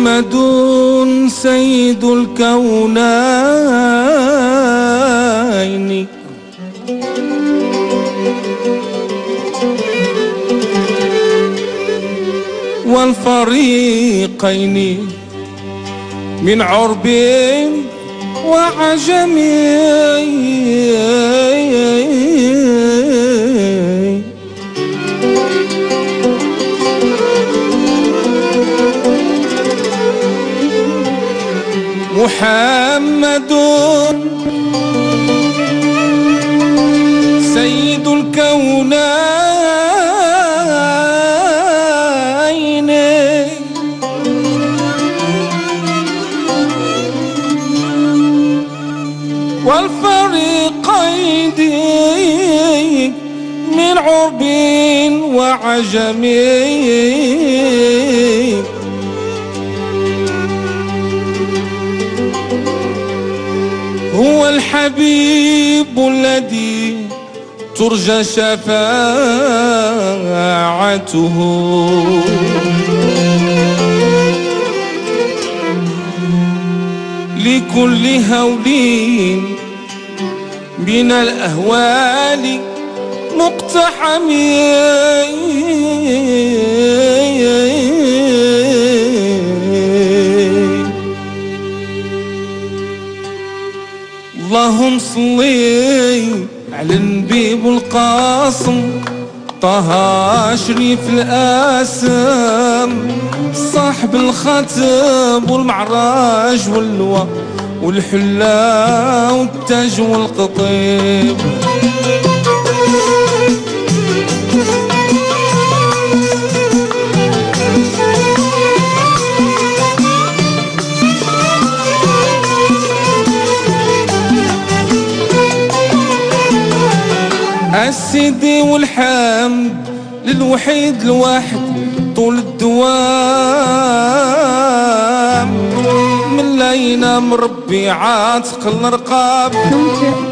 محمد سيد الكونين والفريقين من عرب وعجم محمد سيد الكونين والفريقين من عرب وعجم هو الحبيب الذي ترجى شفاعته لكل هول من الأهوال مقتحم اللهم صلي على النبي والقاسم طه شريف الآسام صاحب الخاتم والمعراج واللواء والحلا والتاج والقطيب السيدي والحمد للوحيد الواحد طول الدوام من لينا مربي عاتق الرقاب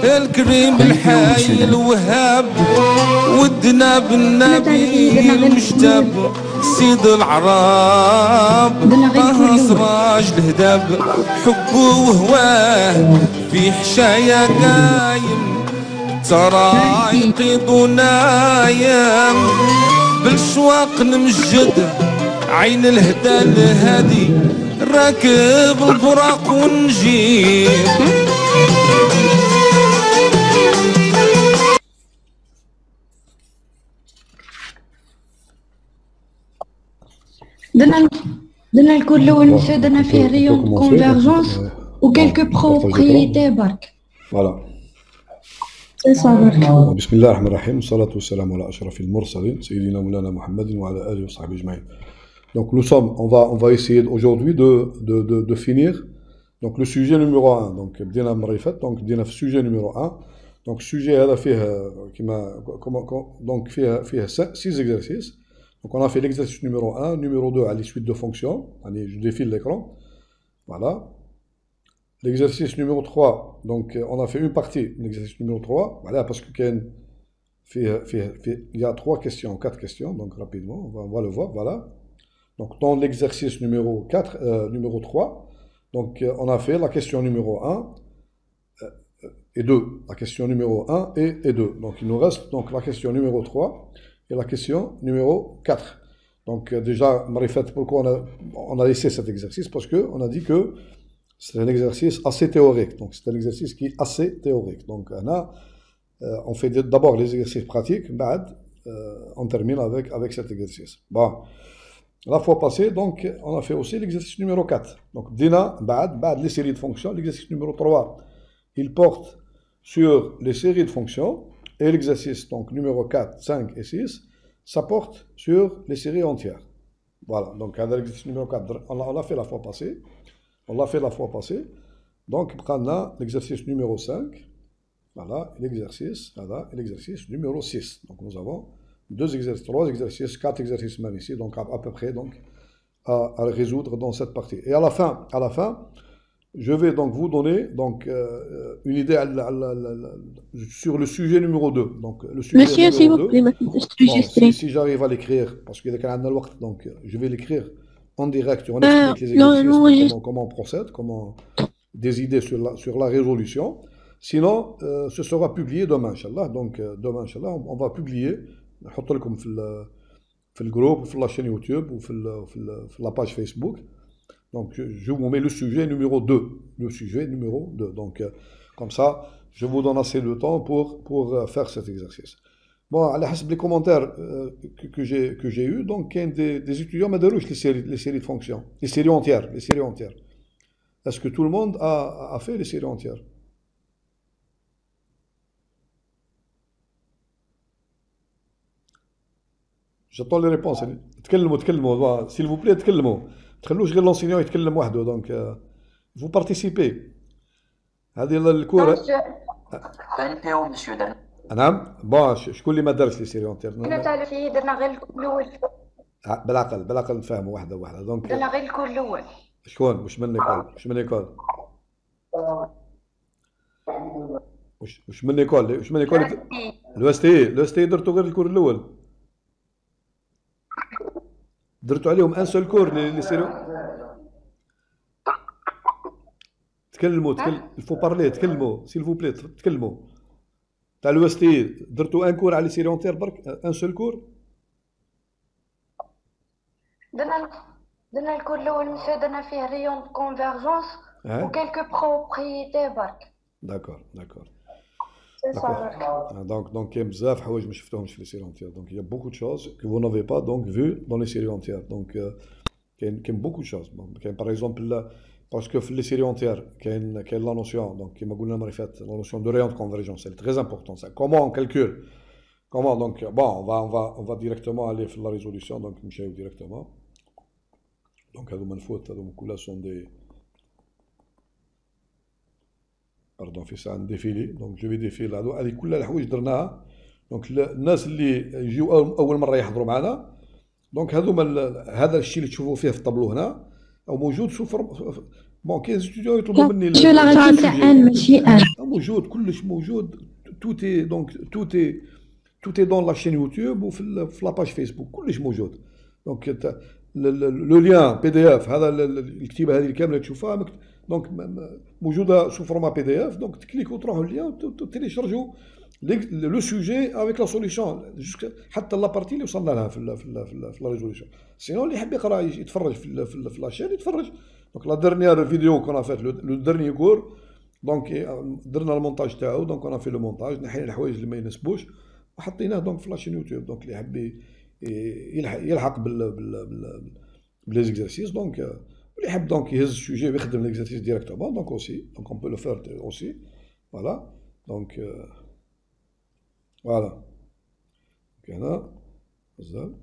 الكريم الحي الوهاب ودنا بالنبي المجتب سيد العراب طه سراج الهداب حبه وهواه في حشايا قايم ترى يقيضنا ايام بالشواق نمجد عين الهدى الهادي راكب البراق ونجيب درنا الكل الاول مسيو درنا فيه ريون دو كونفيرجونس وكالكو بروبريتي برك فوالا. بسم الله الرحمن الرحيم والصلاة والسلام على أشرف المرسلين سيدنا مولانا محمد وعلى آله وصحبه أجمعين. Donc on va essayer aujourd'hui de finir donc le sujet numéro 1. Donc بدينا المرة اللي فاتت donc بدينا في السوجي numéro 1. Donc السوجي هذا فيه كما donc فيه 6 exercices. Donc on a fait l'exercice numéro 1, numéro 2 à les suites de fonctions. Allez, je défile l'écran. Voilà. L'exercice numéro 3, donc on a fait une partie, l'exercice numéro 3, voilà, parce qu'il y a 3 questions, 4 questions, donc rapidement, on va le voir, voilà. Donc dans l'exercice numéro 4, numéro 3, donc on a fait la question numéro 1 et 2, la question numéro 1 et 2. Donc il nous reste donc la question numéro 3 et la question numéro 4. Donc déjà, Marifat, pourquoi on a laissé cet exercice? Parce qu'on a dit que c'est un exercice assez théorique, donc c'est un exercice qui est assez théorique. Donc on fait d'abord les exercices pratiques, on termine avec cet exercice. Bon, la fois passée, donc on a fait aussi l'exercice numéro 4. Donc Dina, les séries de fonctions, l'exercice numéro 3, il porte sur les séries de fonctions, et l'exercice donc numéro 4, 5 et 6, ça porte sur les séries entières. Voilà, donc l'exercice numéro 4, on l'a fait la fois passée. On l'a fait la fois passée. Donc, prenons l'exercice numéro 5. Voilà, l'exercice numéro 6. Donc, nous avons 2 exercices, 3 exercices, 4 exercices même ici. Donc, à peu près donc, à résoudre dans cette partie. Et à la fin, je vais donc vous donner donc, une idée sur le sujet numéro 2. Donc, le sujet numéro 2. Bon, si j'arrive à l'écrire, parce qu'il y a donc, je vais l'écrire en direct, on explique les exercices, comment on procède, comment des idées sur la résolution. Sinon, ce sera publié demain, Inch'Allah. Donc, demain, Inch'Allah, on va publier. نحط لكم في الجروب وفي la chaîne YouTube وفي la page Facebook. Donc, je vous mets le sujet numéro 2. Le sujet numéro 2. Donc, comme ça, je vous donne assez de temps pour faire cet exercice. Bon, à la حسب les commentaires que j'ai eu, donc, il y a des étudiants ما داروش les séries de fonctions, les séries entières. Est-ce que tout le monde a fait les séries entières? J'attends les réponses. تكلموا s'il vous plaît تكلموا. تخلوش غير l'enseignant يتكلم وحده. Donc, vous participez. هذه الكورة. فانتو مسيو درنا. نعم. بون شكون اللي ما دارش لي سيري اونتير؟ حنا تاع درنا غير الكور الاول. بالعقل نفهموا واحده. دونك درنا غير الكور الاول. شكون؟ واش من ليكول؟ واش من ليكول؟ الوستي درتو غير الكور الاول. درتو عليهم ان سول كور لي سيري. تكلموا الفو بارلي تكلموا سيل فو بلي تكلموا. تاع الوستي درتو ان كور على لي سيري اونتير برك ان سول كور. درنا الكور الاول مسيو درنا فيه ريون كونفيرجونس وكالكو بروبريتي برك. داكور. Donc, il y a بزاف حوايج ما شفتوهمش في لي سيري اونتير. Donc, il y a beaucoup de choses que vous n'avez pas donc vu dans les séries entières. Donc, كاين beaucoup de choses. كاين par exemple parce que في les séries entières كاين la notion donc كما قلنا المره فاتت la notion de rayon de convergence. C'est très important ça. Comment on calcule? Comment donc bon on va directement aller faire la résolution donc نمشيو directement. Donc هذوما الفوت هذوما كلها sont des باردون في ساعه نديفيلي. دونك جو في ديفيل هذه كلها الحوايج درناها. دونك الناس اللي يجيو اول مره يحضروا معنا دونك هذوما هذا الشيء اللي تشوفوا فيه في الطابلو هنا او موجود بون كاين ستوديو يطلبوا مني موجود كلش موجود. توتي دونك توتي دون لا شين يوتيوب وفي لا باج فيسبوك كلش موجود. دونك لو ليان بي دي اف هذا الكتيبه هذه كامله تشوفها دونك موجوده سو فورما بي دي اف. دونك تكليكو تروحوا لليان تيليشارجوا لو سوجي افيك لا سوليسيون حتى لا بارتي اللي وصلنا لها في لا ريزوليسيون. سينو اللي يحب يقرا يتفرج في لا شين يتفرج. دونك لا ديرنيير فيديو كنا فات لو ديرني كور دونك درنا المونتاج تاعو. دونك انا في لو مونتاج نحينا الحوايج اللي ما يناسبوش وحطيناه دونك في لاشين يوتيوب. دونك اللي يحب يلحق بلي زيكزارسيس دونك اللي يحب دونك يهز السوجي ويخدم ليكزارسيس ديريكتومون دونك اوسي دونك اون بو لو فير اوسي. فوالا دونك فوالا هنا مازال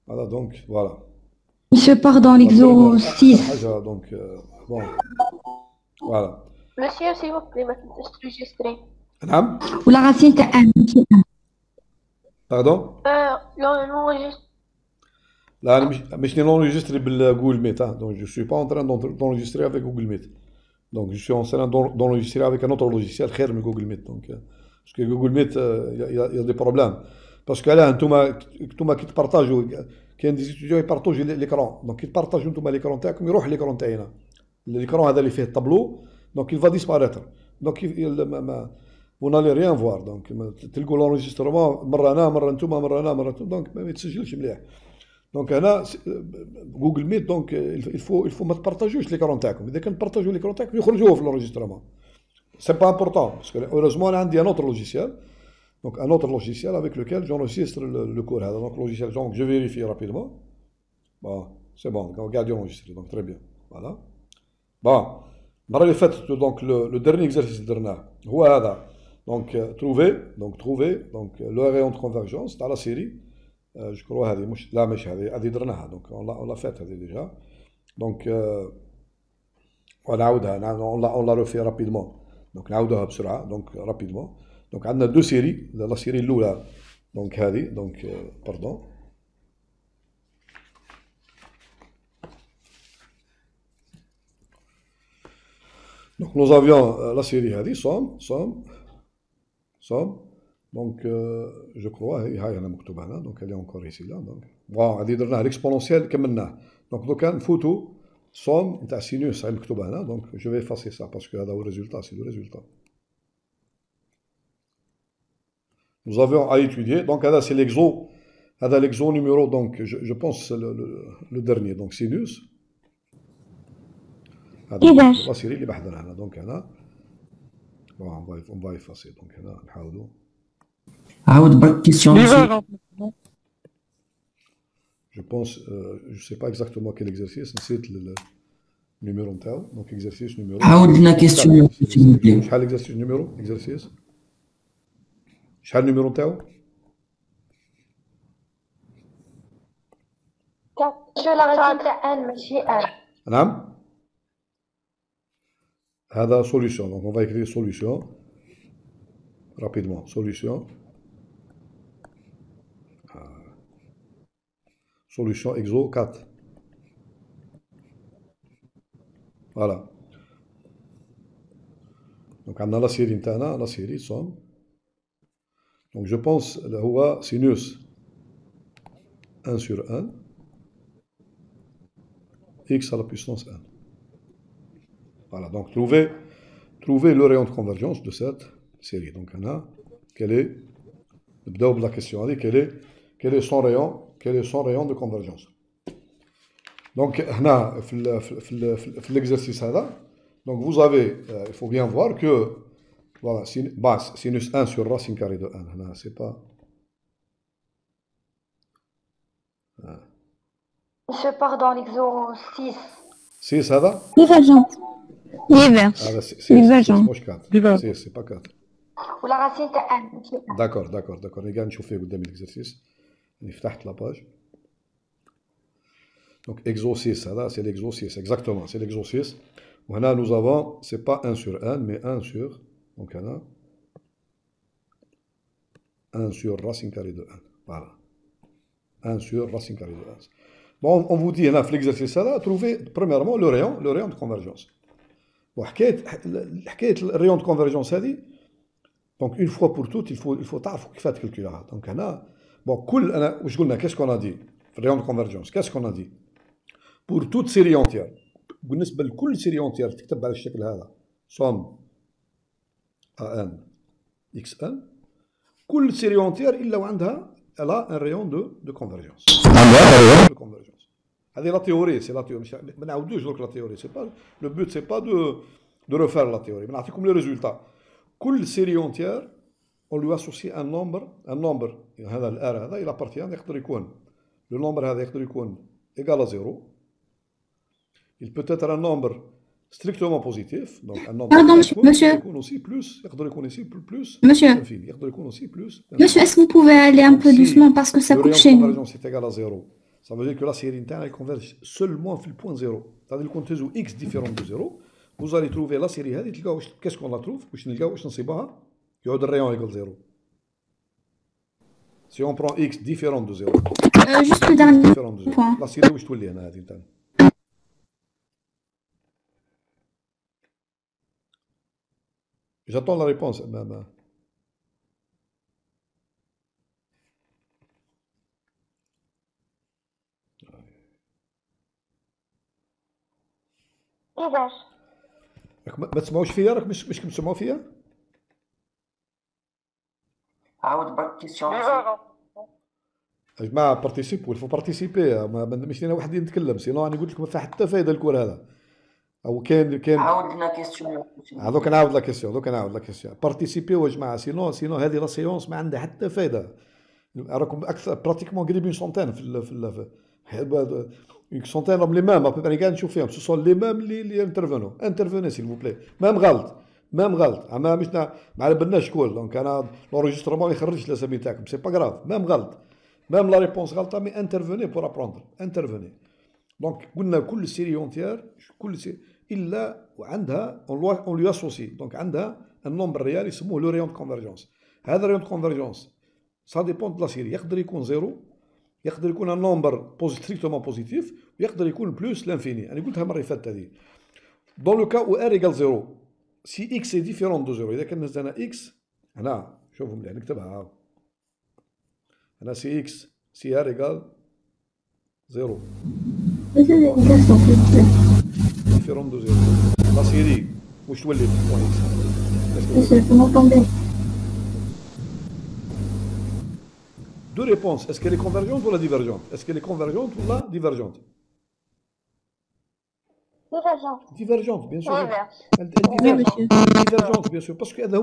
فوالا دونك فوالا. Je pars dans l'exo 6. حاجه دونك بون فوالا. Monsieur, s'il vous plaît, ما تنساش تريجستري. نعم. ولا راسين تاع باردون. l'enregistre. لا انا مش نونجستري بالجوجل ميت. دونك جو سوي با ان تران d'enregistrer avec Google Meet. Donc je suis en train d'enregistrer avec un autre logiciel خير من Google Meet. Donc parce que Google Meet il y a des problèmes parce que là انتوما كي تبارطاجوا كاين دي ستوديو يبارطاجوا ليكرون. دونك كي تبارطاجوا انتوما ليكرون تاعكم يروح ليكرون تاعنا. ليكرون هذا اللي فيه الطابلو دونك il va disparaître. Donc vous n'allez rien voir. Donc تلقوا لونجسترمون مره انا مره انتوما مره انا مره انتوما دونك ما يتسجلش مليح. دونك هنا جوجل ميت دونك الفو ما تبارطاجوش ليكرون تاعكم. اذا كان تبارطاجوا ليكرون تاعكم يخرجوه في لونجسترمون. سي با امبورطون باسكو هeureusement انا عندي ان اوتر لوجيسيال. دونك ان اوتر لوجيسيال avec lequel j'enregistre le cours هذا. دونك لوجيسيال دونك je vérifie rapidement. Bon c'est bon on garde enregistré donc très bien. Voilà. Bon المره اللي فاتت دونك لو ديرني اكزرسيس درناه هو هذا. دونك trouver donc le rayon de convergence تاع لا سيري. جو كرو هذه مش لا مش هذه درناها. دونك اون لا فات هذه ديجا. دونك ونعاودها اون لا روفي رابيدمون. دونك نعاودوها بسرعه دونك رابيدمون. دونك عندنا دو سيري. لا سيري الاولى دونك هذه دونك باردون. Donc nous avions la série هذه somme Donc, je crois, هاي أنا مكتوب هنا, donc elle est encore ici là. Donc, bon, هذه درناها l'exponentielle كملناه. Donc, دوكا نفوتوا somme نتاع sinus هاي مكتوبة هنا. Donc, je vais effacer ça parce que هذا هو الريزولتا, c'est le résultat. Nous avons à étudier. Donc, هذا c'est l'exo. هذا l'exo numéro, donc je pense le dernier. Donc, sinus. هذا la série اللي بحثنا هنا. Donc, هنا bon, on va effacer. Donc, هنا نحاولوا. عاود برك question. Je pense, je sais pas exactement quel exercice, نسيت le numéro نتاعو. Donc, exercice numéro. عاود لنا question s'il vous plaît. شحال exercice numéro exercice. شحال النيميرو نتاعو؟ شو لا تاع ان ماشي ان. نعم. هذا solution. Donc on va écrire solution rapidement. Solution. Solution exo 4. Voilà. Donc on a la série نتاعنا, la série somme. Donc je pense هو sinus 1 sur 1 x à la puissance 1. Voilà, donc trouvez le rayon de convergence de cette série. Donc on a quel est la question, quel est son rayon de convergence. Donc هنا في l'exercice هذا, donc vous avez, il faut bien voir que voilà, sinus 1 sur racine carrée de 1. Non, c'est pas. Je pars dans l'exo 6. 6, ça va? Divergente. Diverse. Ah, divergente. 6, c'est pas 4. Ou la racine de 1. D'accord. Les gars, on chauffe l'exercice. On ouvre la page. Donc, exo 6, ça là, c'est l'exo 6. Exactement, c'est l'exo 6. Voilà, nous avons, c'est pas 1 sur 1, mais 1 sur. Donc, on a 1 sur racine carrée de 1. Voilà. 1 sur racine carrée de 1. Bon, on vous dit, l'exercice là, trouvez premièrement le rayon de convergence. Bon, le rayon de convergence, donc une fois pour toutes, il faut savoir qu'il faut calculer. Donc, on a, bon, qu'est-ce qu'on a dit? Le rayon de convergence, qu'est-ce qu'on a dit? Pour toute série entière, بالنسبة لكل série entière, تكتب على الشكل هذا somme AN XN, كل série entière إلا وعندها elle a un rayon de convergence. هذه la théorie, c'est la théorie. ما نعاودوش درك la théorie, c'est pas le but, c'est pas de refaire la théorie. نعطيكم les résultats. كل série entière on lui associe un nombre هذا الار هذا il appartient يقدر يكون le nombre هذا يقدر يكون égal à 0. Il peut être un nombre strictement positif, donc un nombre. Pardon, monsieur. Monsieur. Monsieur, est-ce que vous pouvez aller un peu doucement parce que ça coupe chez nous? La convergence est égale à 0. Ça veut dire que la série interne elle converge seulement sur le point 0. C'est-à-dire qu'on trouve x différent de 0. Vous allez trouver la série هذه تلقاو qu'est-ce qu'on la trouve واش نلقاو واش نصيبها يعود الريون égal 0. Si on prend x différent de 0. Juste le dernier point. La série واش تولي هنا هذه نتاعنا. J'attends la réponse. كيفاش؟ ما تسمعوش فيا؟ راك مش كنسمعوا فيا؟ عاود برك كيسيون. يا جماعة بارتيسيبوا، il faut participer. مش انا وحدي نتكلم، سينو انا قلت لكم ما فيها حتى فايدة الكور هذا. او كان عاود لنا كيسيون. دوك نعاود لا كيسيون. بارتيسيبيو يا جماعة، سينو هذه لا سيونس ما عندها حتى فايدة. راكم اكثر براتيكمون قريبين سونتين في une centaine راهم لي مام ابري كاع نشوف فيهم سو سون لي مام اللي انترفوني سيل فو بلاي مام غلط اما مش ما بالناش شكون دونك انا لونجسترمون ما يخرجش الاسامي تاعكم سي با غراف مام غلط مام لا ريبونس غلطه مي انترفوني بور ابروندر انترفوني دونك قلنا كل سيري اونتيير كل سيري الا وعندها اون لو اسوسي دونك عندها النومبر ريال يسموه لو ريون دو كونفرجونس هذا ريون دو كونفرجونس سا ديبون دو لا سيري يقدر يكون زيرو يقدر يكون ان نومبر ستريكتومون بوزيتيف ويقدر يكون بلوس لانفيني انا قلتها المره اللي فاتت هذه دون لو كا او ار ايغال زيرو سي اكس اي ديفيرون دو زيرو اذا كان هزنا اكس هنا شوفوا مليح نكتبها. هنا سي اكس سي ار ايكال 0 ديفيرون دو 0. لا سيري واش تولي بوان اكس؟ Deux réponses. Est-ce qu'elle est convergente ou la divergente? Est-ce qu'elle est convergente ou la divergente? Divergente, bien sûr. Divergente, bien sûr. Parce que هذا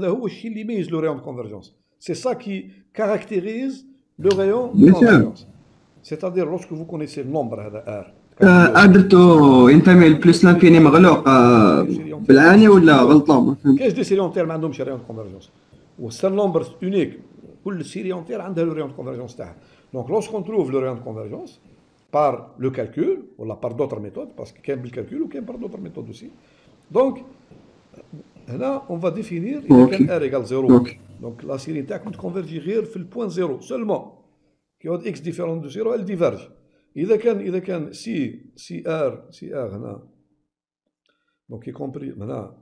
هو الشيء اللي يميز le rayon de convergence. C'est ça qui caractérise le rayon de convergence. C'est-à-dire lorsque vous connaissez le nombre هذا R. درتو ينتمي لبلس لانفيني مغلوق بالعاني ولا غلطان؟ كاش دي سيري اونتير ما عندهمش ريون دو كونفرجونس. وسا نومبر اونيك كل سيري اونتير عندها لو ريون دو كونفرجونس تاعها. دونك لوسكون تروف لو ريون دو كونفرجونس par le calcul ولا par d'autres méthodes parce que كاين بالكالكول وكاين par d'autres méthodes aussi. Donc هنا on va définir إذا كان r égale 0. Donc la série نتاعكم تكونفيرجي غير في البوان 0 seulement. كي يعود x différent de 0 elle diverge. إذا كان سي ار هنا دونك يكومبري هنا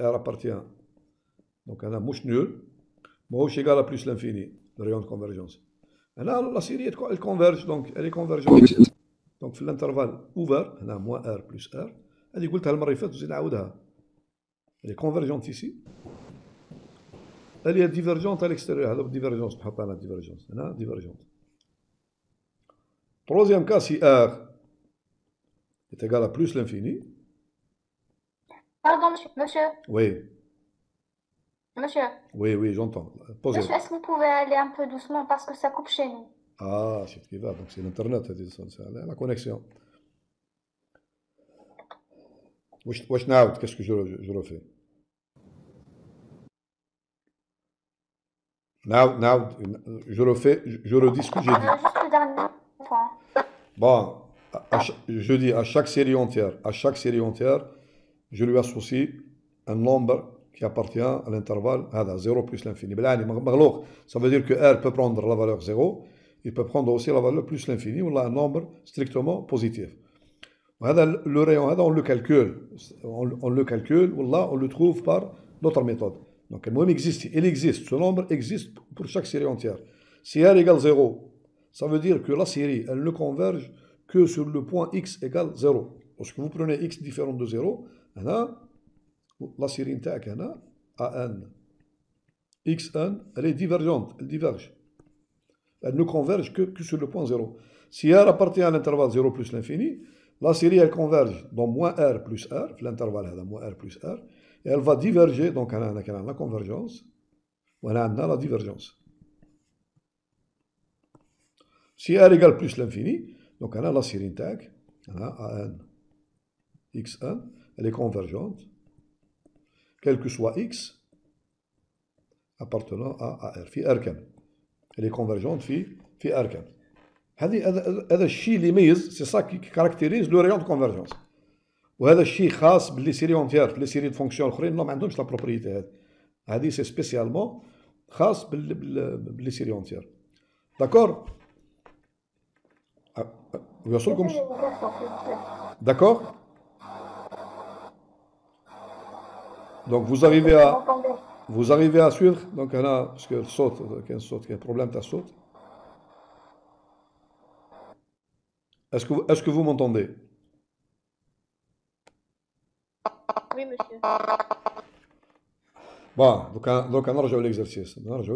ار appartient دونك هنا مش نول ماهوش ايكال بلس لانفيني ريون دو كونفرجونس. هنا لا سيري elle converge donc elle est convergente دونك في الانترفال اوفر هنا موان ار بلس ار. هذه قلتها المره اللي فاتت وزيد نعاودها. elle est convergente ici. elle est divergente à l'extérieur. هذا بالديفيرجونس نحط هنا ديفيرجونس هنا ديفيرجونت. Troisième cas, si R est égal à plus l'infini. Pardon, monsieur. Oui. Monsieur. Oui, j'entends. Posez. Monsieur, est-ce que vous pouvez aller un peu doucement parce que ça coupe chez nous? Ah, c'est ce qui va. Donc c'est l'internet, c'est la connexion. Wesh نعاود, qu'est-ce que je refais? نعاود, je redis ce que j'ai dit. Juste le dernier point. Bon, je dis à chaque série entière, je lui associe un nombre qui appartient à l'intervalle 0 plus l'infini. Ça veut dire que R peut prendre la valeur 0, il peut prendre aussi la valeur plus l'infini, ou là un nombre strictement positif. Le rayon, on le calcule, ou là on le trouve par d'autres méthodes. Donc il existe, ce nombre existe pour chaque série entière. Si R égale 0, ça veut dire que la série, elle ne converge que sur le point x égale 0. Lorsque vous prenez x différent de 0, la série نتاعك هنا AN xn, elle est divergente, elle diverge. Elle ne converge que sur le point 0. Si R appartient à l'intervalle 0 plus l'infini, la série elle converge dans moins R plus R, l'intervalle هذا moins R plus R, et elle va diverger, donc on a la convergence, on a la divergence. Si R égale plus l'infini, donc on a la série tag, on a AN xn, elle est convergente, quel que soit x appartenant à R, في R كامل. Elle est convergente في R كامل. هذا الشيء اللي يميز، c'est ça qui caractérise le rayon de convergence. وهذا الشيء خاص باللي سيري اونتيير، لي سيري دو فونكسيون الاخرين ما عندهمش لا بروبريتي هذه سي سبيسيالمون خاص باللي سيري اونتيير. داكور؟ يوصلكم؟ داكور؟ Donc vous arrivez à suivre. Donc هنا parce que الصوت كاين problème تاع الصوت. Est-ce que vous m'entendez? Oui, monsieur. Bon, donc نرجعوا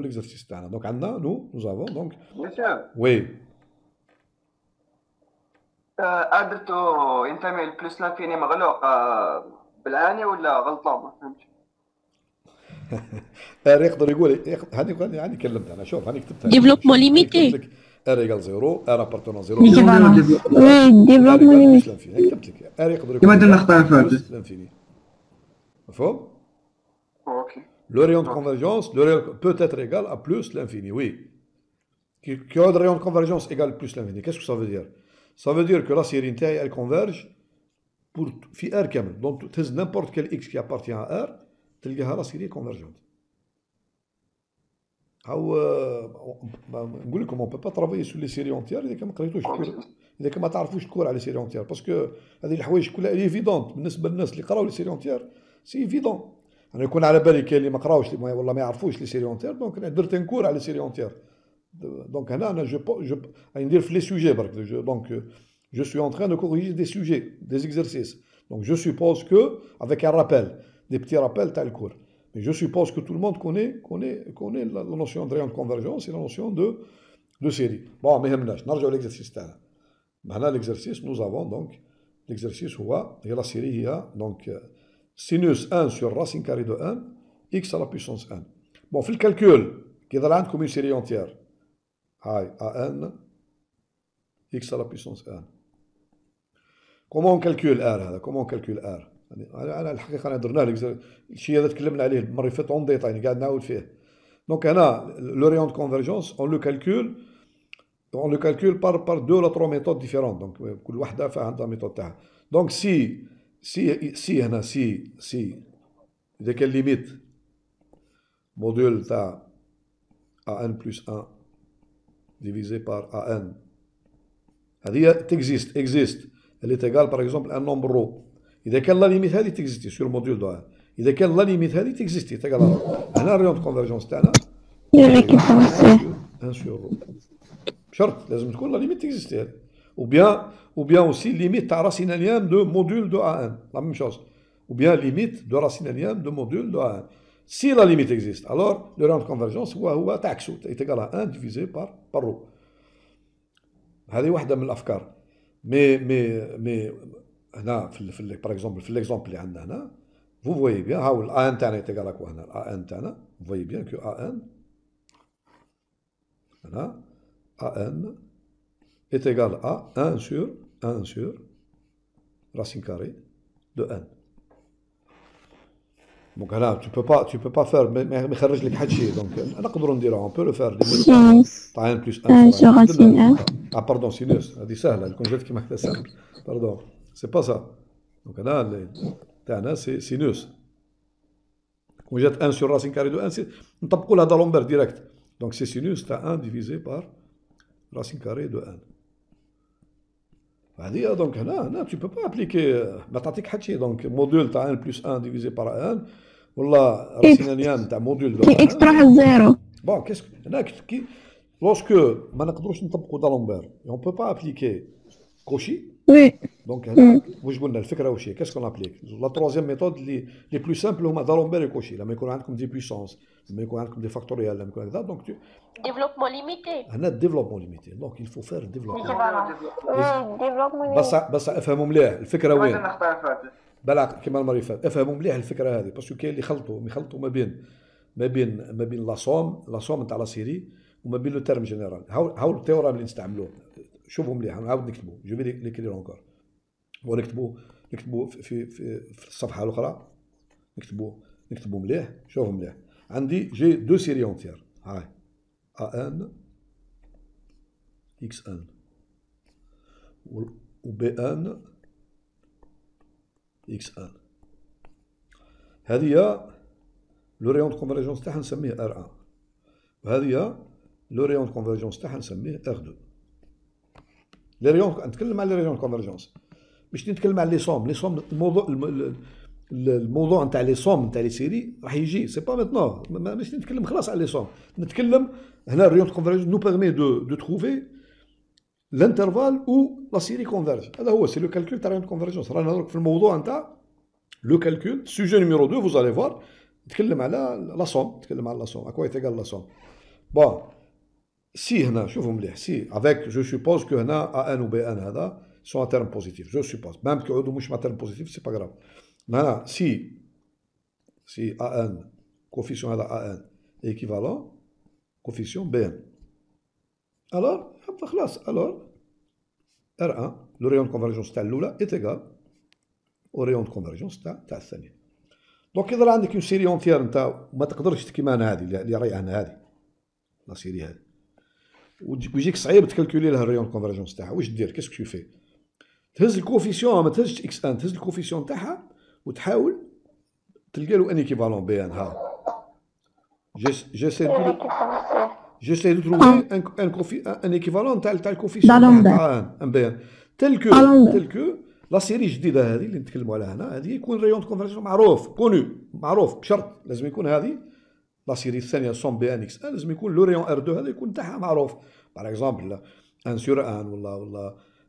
l'exercice تاعنا. Donc عندنا nous avons donc. Monsieur. Oui. درتو ينتمي لبلس لانفيني مغلوق بالعاني ولا غلطان؟ ما فهمتش. يقدر يقول هاني كلمت انا. شوف هاني كتبتها. ديفلوبمون ليميتي. R égale 0, R appartenant 0. Oui, développement limité. كتبت لك R يقدر يكون كما درنا خطأ فاتت. l'infini. مفهوم؟ اوكي. Le rayon de convergence, peut être égal à plus l'infini, oui. Que le rayon de convergence égale plus l'infini, qu'est-ce que ça veut dire? Ça veut dire que la série نتاعي elle converge pour في R كامل. Donc تهز n'importe quel x qui appartient à R تلقاها la série convergente. أو نقول لكم on peut pas travailler sur les séries entières إذا ما قريتوش إذا ما تعرفوش الكور على les séries entières parce que هذه الحوايج كلها elle est évidente بالنسبة للناس اللي قراوا les séries entières c'est évident. انا يكون على بالي كاين اللي ما قراوش والله ما يعرفوش لي سيري اونتير دونك انا درت ان كور على لي سيري اونتير دونك هنا انا جو ندير في لي سوجي برك دونك je suis en train de corriger des sujets des exercices donc je suppose que avec un rappel des petits rappels تاع الكور mais je suppose que tout le monde connaît la notion de rayon de convergence et la notion de série bon ما يهمناش نرجعوا لl'exercice تاعنا هنا l'exercice nous avons donc l'exercice هي la série هي donc sinus 1 sur racine carrée de 1 x à la puissance 1 bon في الكالكول كي ظل عندكم une série entière هاي an x à la puissance 1 comment on calcule r هذا comment on calcule r انا الحقيقه انا درنا الشيء هذا تكلمنا عليه المره اللي فاتت اون ديتاي قاعد نعاود فيه دونك هنا لو rayon de convergence on le calcule par deux ou trois méthodes différentes donc كل واحده فيها عندها ميثود تاعها donc si هنا si اذا كان ليميت موديول تاع an plus 1 divisé par an هذه existe elle est égale par exemple un nombre rho إذا كان لا ليميت هذه تكزيستي سور موديول دو ان إذا كان لا ليميت هذه تكزيستي تاع هنا الريون دو كونفرجونس تاعنا ان سور رو بشرط لازم تكون لا ليميت تكزيستي هذه ou bien aussi limite تاع راسيناليان دو موديول دو ان لا ميم شوز ou bien limite دو راسيناليان دو موديول دو ان si la limite existe alors le rayon de convergence هو تعكسو est égal à 1 divisé par rho هذه واحدة من الأفكار مي هنا في par exemple في l'exemple اللي عندنا هنا vous voyez bien هاو الان تاعنا est égal à quoi هنا الان تاعنا vous voyez bien que an هنا an est égal à 1 sur racine carrée de n donc هنا tu peux pas faire ما يخرج لك حد شيء donc نقدروا نديرها on peut le faire تاع n plus 1 sur racine 1 ah pardon sinus هذه سهله كون جات كيما هكذا سهل pardon c'est pas ça donc هنا تاعنا سي سينوس كون جات 1 sur racine carrée de 1 نطبقوا لها دالومبير ديريكت donc c'est sinus تاع 1 divisé par racine carrée de 1 هذه donc هنا tu peux pas appliquer ما تعطيك حد شيء donc موديول تاع 1 plus 1 divisé par 1 ولا راسيناليان تاع موديول دو 1 كي اكس تروح للزيرو bon qu'est-ce هنا كي lorsque ما نقدروش نطبقوا دالومبير on peut pas appliquer Cauchy وي donc هنا واش قلنا الفكره واش هي كيسكو نابليك لا تروازيام ميثود لي بلو سامبل هما دالومبير وكوشي لما يكون عندكم دي بويسونس لما يكون عندكم دي فاكتوريال لما يكون هكذا دونك Développement limité. هنا ديفلوبمون ليميتي دونك il faut faire développement Développement بس افهموا مليح الفكره وين نختار بلا كيما المره اللي فاتت افهموا مليح الفكره هذه باسكو كاين اللي يخلطوا ما بين لا سوم تاع لا سيري وما بين لو تيرم جينيرال هاو التيورام اللي نستعملوه شوفوا مليح نعاود نكتبوا جو في ليكرير اونكور ونكتبوا في الصفحه الاخرى نكتبوا مليح شوفوا مليح عندي جي دو سيري اونتير هاي ان اكس ان و بي ان اكس ان هذه هي لو ريون دو كونفرجونس تاعها نسميه ار 1 وهذه هي لو ريون دو كونفرجونس تاعها نسميه ار 2 لي ريون نتكلم على لي ريون كونفرجونس باش نتكلم على لي سوم الموضوع نتاع لي سوم نتاع لي سيري راح يجي سي با ميتنون ماشي نتكلم خلاص على لي سوم نتكلم هنا الريون كونفرجونس نو بيرمي دو تروفي لانترفال او لا سيري كونفرج هذا هو سي لو كالكول تاع ريون كونفرجونس رانا نهضروا في الموضوع نتاع لو كالكول سوجي نيميرو 2 فوز الي فوار نتكلم على لا سوم اكوا يتقال لا سوم بون سي هنا شوفوا مليح سي افيك جو سوبوز كو هنا ان و بي ان هذا سون تيرم بوزيتيف جو سوبوز ميم كو يعودوا مش مع تيرم بوزيتيف سي با غراف هنا سي ان كوفيسيون هذا ان ايكيفالون كوفيسيون بي ان الور خلاص الور ار 1 لو ريون كونفرجونس تاع الاولى ايت ايغال او ريون كونفرجونس تاع الثانيه دونك اذا عندك اون سيري اونتيير نتاع ما تقدرش كيما انا هذه اللي راهي عندنا هذه لا سيري هذه ويجيك صعيب تكالكولي لها الريون كونفرجونس تاعها واش دير كيسكو تو في تهز الكوفيسيون ما تهزش اكس ان تهز الكوفيسيون تاعها وتحاول تلقى له ان ايكيفالون بي ان ها جيساي دو تروفي ان ايكيفالون تاع الكوفيسيون تاع ان بي ان تل كو لا سيري الجديده هذه اللي نتكلموا عليها هنا، هذه يكون ريون كونفرجون معروف كونو معروف بشرط لازم يكون هذه لا سيري الثانيه سوم بي ان اكس ان لازم يكون لو ريون ار 2 هذا يكون تاعها معروف. باغ اكزومبل 1 سور 1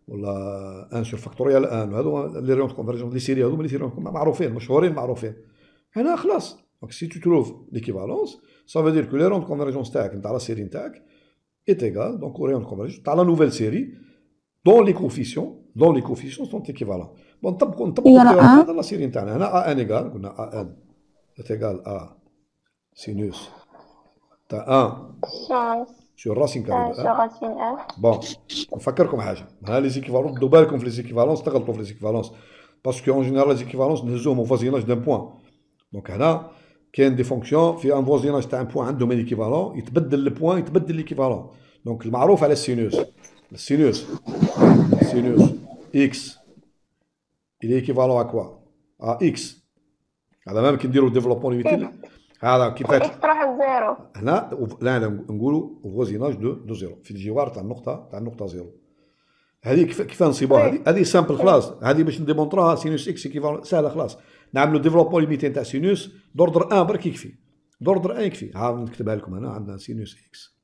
ولا 1 سور فاكتوريال 1 هذو لي ريون كونفرجون لي سيري هذو لي سيري معروفين مشهورين معروفين. هنا خلاص دونك سي تو تروف ليكيفالونس سا فو دير كو لي ريون كونفرجونس تاعك نتاع لا سيري نتاعك est égal donc au rayon de convergence تاع la nouvelle série dont les coefficients sont équivalents. Bon نطبقوا هذا لا سيري نتاعنا هنا ان ايغال قلنا ان est égal à sinus تاع 1 sur racine carrée de 1. بون نفكركم حاجه ها لي زيكيفالونس دو بالكم في لي زيكيفالونس تغلطوا في لي زيكيفالونس باسكو اون جينيرال لي زيكيفالونس نهزوهم au voisinage d'un point. دونك هنا كاين دي فونكسيون في ان فوزيناج تاع ان بوان عندهم ليكيفالون يتبدل البوان يتبدل ليكيفالون. دونك المعروف على السينوس اكس il est équivalent à quoi à x. هذا ما يمكن نديرو ديفلوبمون ليميتي هذا كيفاش اكس تروح لزيرو. هنا لا نقولوا فوزيناج دو زيرو في الجوار تاع النقطه زيرو. هذه كيف نصيبوها هذه سامبل خلاص. هذه باش نديمونطروها سينوس اكس ايكيفالون سهله خلاص نعملوا ديفلوبمون ليميتي تاع سينوس دوردر 1 برك يكفي. دوردر 1 يكفي. ها نكتبها لكم هنا عندنا سينوس اكس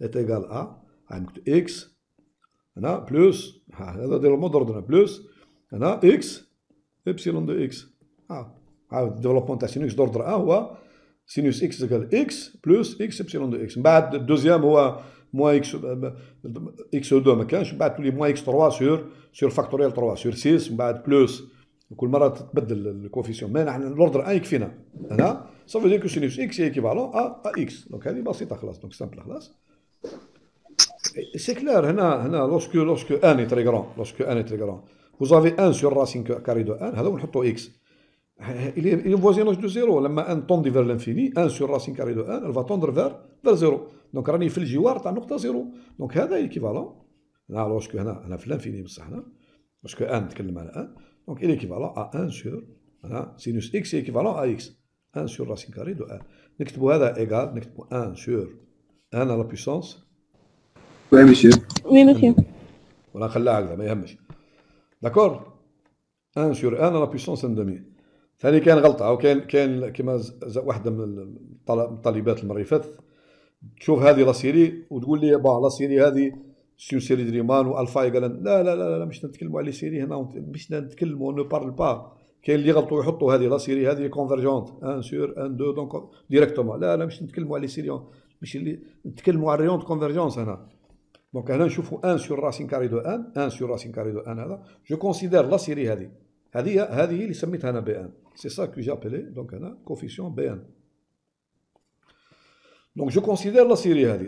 est égal à نكتب اكس هنا بلس هذا ديفلوبمون دوردر بلس هنا اكس ابسيلون دو اكس. ها الديفلوبمون تاع سينوس دوردر 1 هو سينوس اكس ايكال اكس بلس اكس ابسيلون دو اكس. من بعد الدوزيام هو موان اكس 2 ما كانش. من بعد تولي موان اكس 3 سور فاكتوريال 3 سور 6 من بعد بلس كل مره تتبدل الكوفيسيون. ما نحن الاوردر 1 يكفينا هنا ça veut dire que sinus x est équivalent à x. دونك هذه بسيطه خلاص دونك سامبل خلاص سي كلير. هنا lorsque 1 est très grand vous avez 1 sur racine carrée de 1 هذا ونحطوا x il est voisinage de 0 لما 1 tend vers l'infini 1 sur racine carrée de 1 elle va tendre vers 0 دونك راني في الجوار تاع النقطه 0 دونك هذا ايكيفالون هنا lorsque هنا في الانفيني بصح هنا lorsque 1 نتكلم على 1 دونك il est équivalent à 1 sur هنا sinus x est équivalent à x 1 sur racine carrée de 1. نكتبوا هذا égal نكتبوا 1 sur 1 à la puissance. Oui monsieur. Oui monsieur. ولا نخليها هكذا ما يهمش. داكور 1 sur 1 à la puissance ان دمي. ثاني كان غلطه او كان كما واحده من الطالبات المره اللي فاتت تشوف هذه لا سيري وتقول لي با لا سيري هذه سيو سيري دريمان والفا قال لا مش نتكلموا على سيري هنا مش نتكلموا نو بارل با. كاين اللي غلطوا يحطوا هذه لا سيري هذه كونفرجونت 1 سور 1 2 دونك ديريكتومون لا مش نتكلموا على سيري مش اللي نتكلموا على الريون كونفرجونس هنا. دونك هنا نشوفوا 1 سور راسين كاري دو 1 سور راسين كاري دو 1 هذا جو كونسيدير لا سيري هذه اللي سميتها انا بي 1 سي سا كو جابيلي دونك هنا كوفيسيون بي 1. دونك جو كونسيدير لا سيري هذه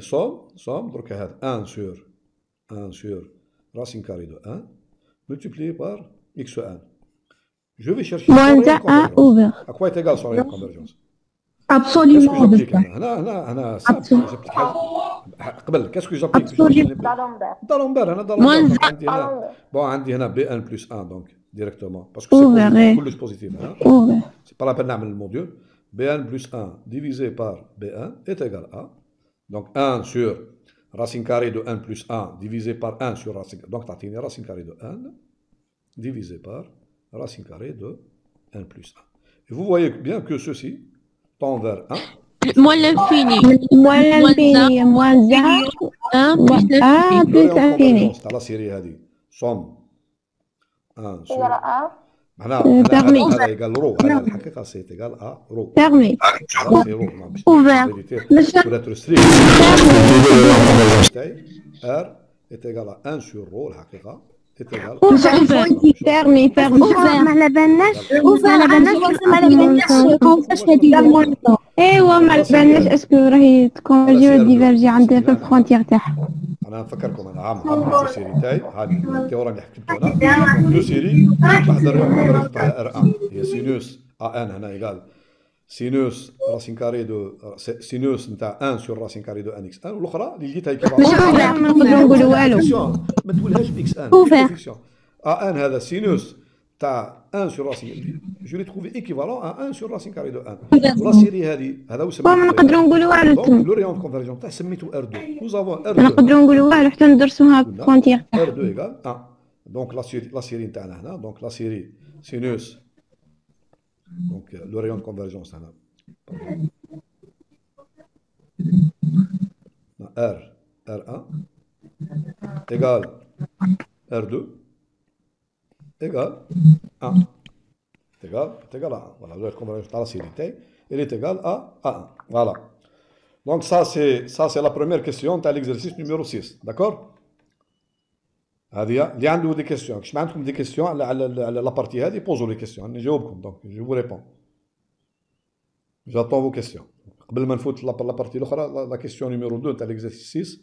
صوم درك هذا 1 sur racine carrée de 1 multiplié par x1. Je vais chercher moins 1 ouvert. À quoi est égal son rayon de convergence? Absolument. هنا جبت قبل qu'est-ce que j'applique? D'Alembert هنا عندي هنا B1 plus 1 donc directement parce que c'est كلش بوزيتيف هنا. C'est pas la peine نعمل الموديول. B1 plus 1 divisé par B1 est égal à donc 1 sur racine carrée de 1 plus 1 divisé par 1 sur racine. Donc, tu as racine carrée de 1 divisé par racine carrée de 1 plus 1. Et vous voyez bien que ceci tend vers 1. Moins l'infini. Moins 1 plus l'infini. C'est la série هذه somme 1 sur permis. هذا يقال رو هذا الحقيقة سي يقال رو. Permis. سي رو Ouvert. pour être strict. R est égal à 1 sur ρ الحقيقة est égal Permis. ما على بالناش ايوا ما على بالناش اسكو راهي تكونفيرجي ديفيرجي عند في الفرونتيير تاعها. انا نفكركم انا عام سيري تاعي هذه التيورا اللي حكيت انا لو سيري واحد الرياضه تاع R1 هي سينوس ان هنا يقال سينوس راسين كاري دو سينوس نتاع 1 سور راسين كاري دو ان اكس 1 والاخرى اللي لقيتها ما نقدروا نقولوا والو ما تقولهاش باكس 1 كوفيسيون ان هذا سينوس تاع 1 سور راسين جو لي تروفي ايكيفالون ا 1 سور راسين كاري دو 1 لا سيري هذه هذا هو سميتو ما نقدروا نقولوا والو لو ريون كونفرجون تاع سميتو ار2 نو زافون ار2 نقدروا نقولوا والو حتى ندرسوها فرونتيير ار2 ايغال Donc la série نتاعنا هنا donc la série sinus donc le rayon de convergence هنا R R1 égale R2 égale 1 égale à 1. Voilà, le rayon de convergence de la série T, il est égal à 1. Voilà. Donc ça c'est la première question de l'exercice numéro 6. D'accord? هذه اللي عنده des questions. كش ما عندكم des questions على la partie هذه posez les questions. نجاوبكم donc je vous réponds. J'attends vos questions. قبل ما نفوت la partie الأخرى la question numéro 2 de l'exercice 6.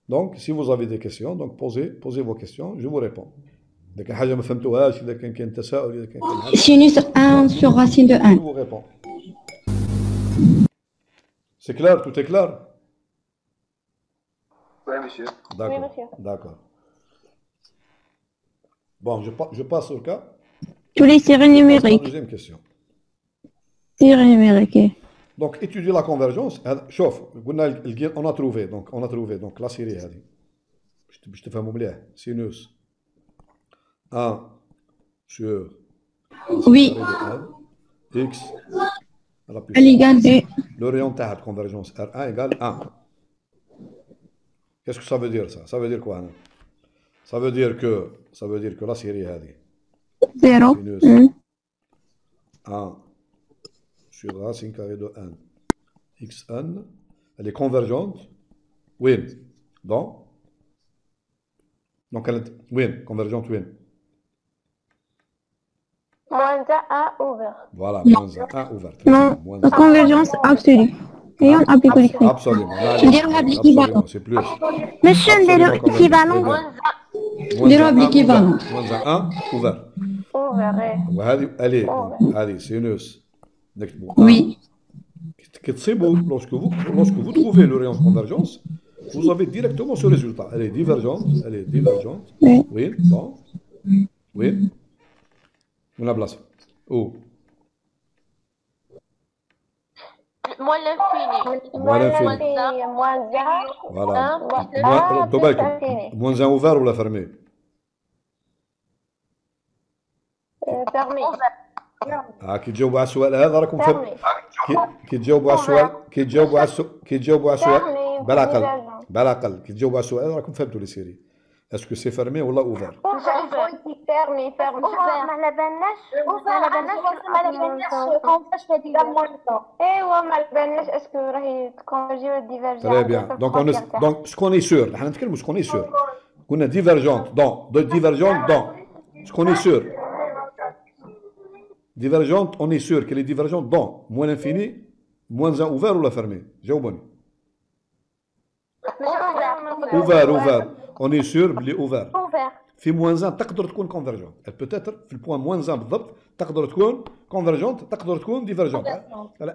Donc si vous avez des questions donc posez vos questions, je vous réponds. إذا كان حاجة ما فهمتوهاش إذا كان تساؤل إذا كان Sinus 1 sur racine de 1. Je vous réponds. C'est clair, tout est clair? Oui, monsieur. D'accord. Oui, monsieur. D'accord. Bon, je passe au cas. Tous les séries numériques. Deuxième question. Séries numériques. Donc, étudier la convergence. Chauffe, on a trouvé donc la série هذه. باش تفهموا مليح. Sinus 1 sur Oui. x à la Elle égale B. le rayon de convergence R1 égale 1. Qu'est-ce que ça veut dire ça? Ça veut dire quoi? Ça veut dire que la série هذه 0. sinus 1 sur racine carrée de n xn elle est convergente. Oui. Donc elle est oui, convergente oui. Moins 1 ouvert. Voilà, moins 1 ouvert. Non, convergence absolue. Rayon absolu. Absolument. Absolument. C'est plus. مش نديرو équivalent. نديروها بالإيكيفالون. Moins 1 ouvert. Ouvert. وهذه هذه sinus نكتبوا Oui. كتصيبوا lorsque vous trouvez le rayon de convergence, vous avez directement ce résultat. Elle est divergente. Oui, bon. Oui. On la place. Où? Moins l'infini. Moins l'infini. Moins 0. Voilà. Moins 1 ouvert ou la fermé? Fermé. كي تجاوبوا على السؤال هذا راكم فهم كي تجاوبوا على السؤال بالعقل كي تجاوبوا على السؤال راكم فهمتوا لي سيري اسكو سي فيرمي ولا اوفر Fermé. ما بالناش كيفاش في هذيك ايوا ما بالناش اسكو راهي تكونفيرجي ولا ديفيرجي. Très bien. Donc ce qu'on est sûr حنا نتكلموا ce qu'on est sûr قلنا divergente dans ce qu'on est sûr divergente on est sûr qu'elle est divergente dans moins l'infini moins 1 ouvert ou la fermé جاوبوني ouvert on est sûr بلي ouvert في moins 1 تقدر تكون convergente elle peut être في البوان moins 1 بالضبط تقدر تكون convergente تقدر تكون divergente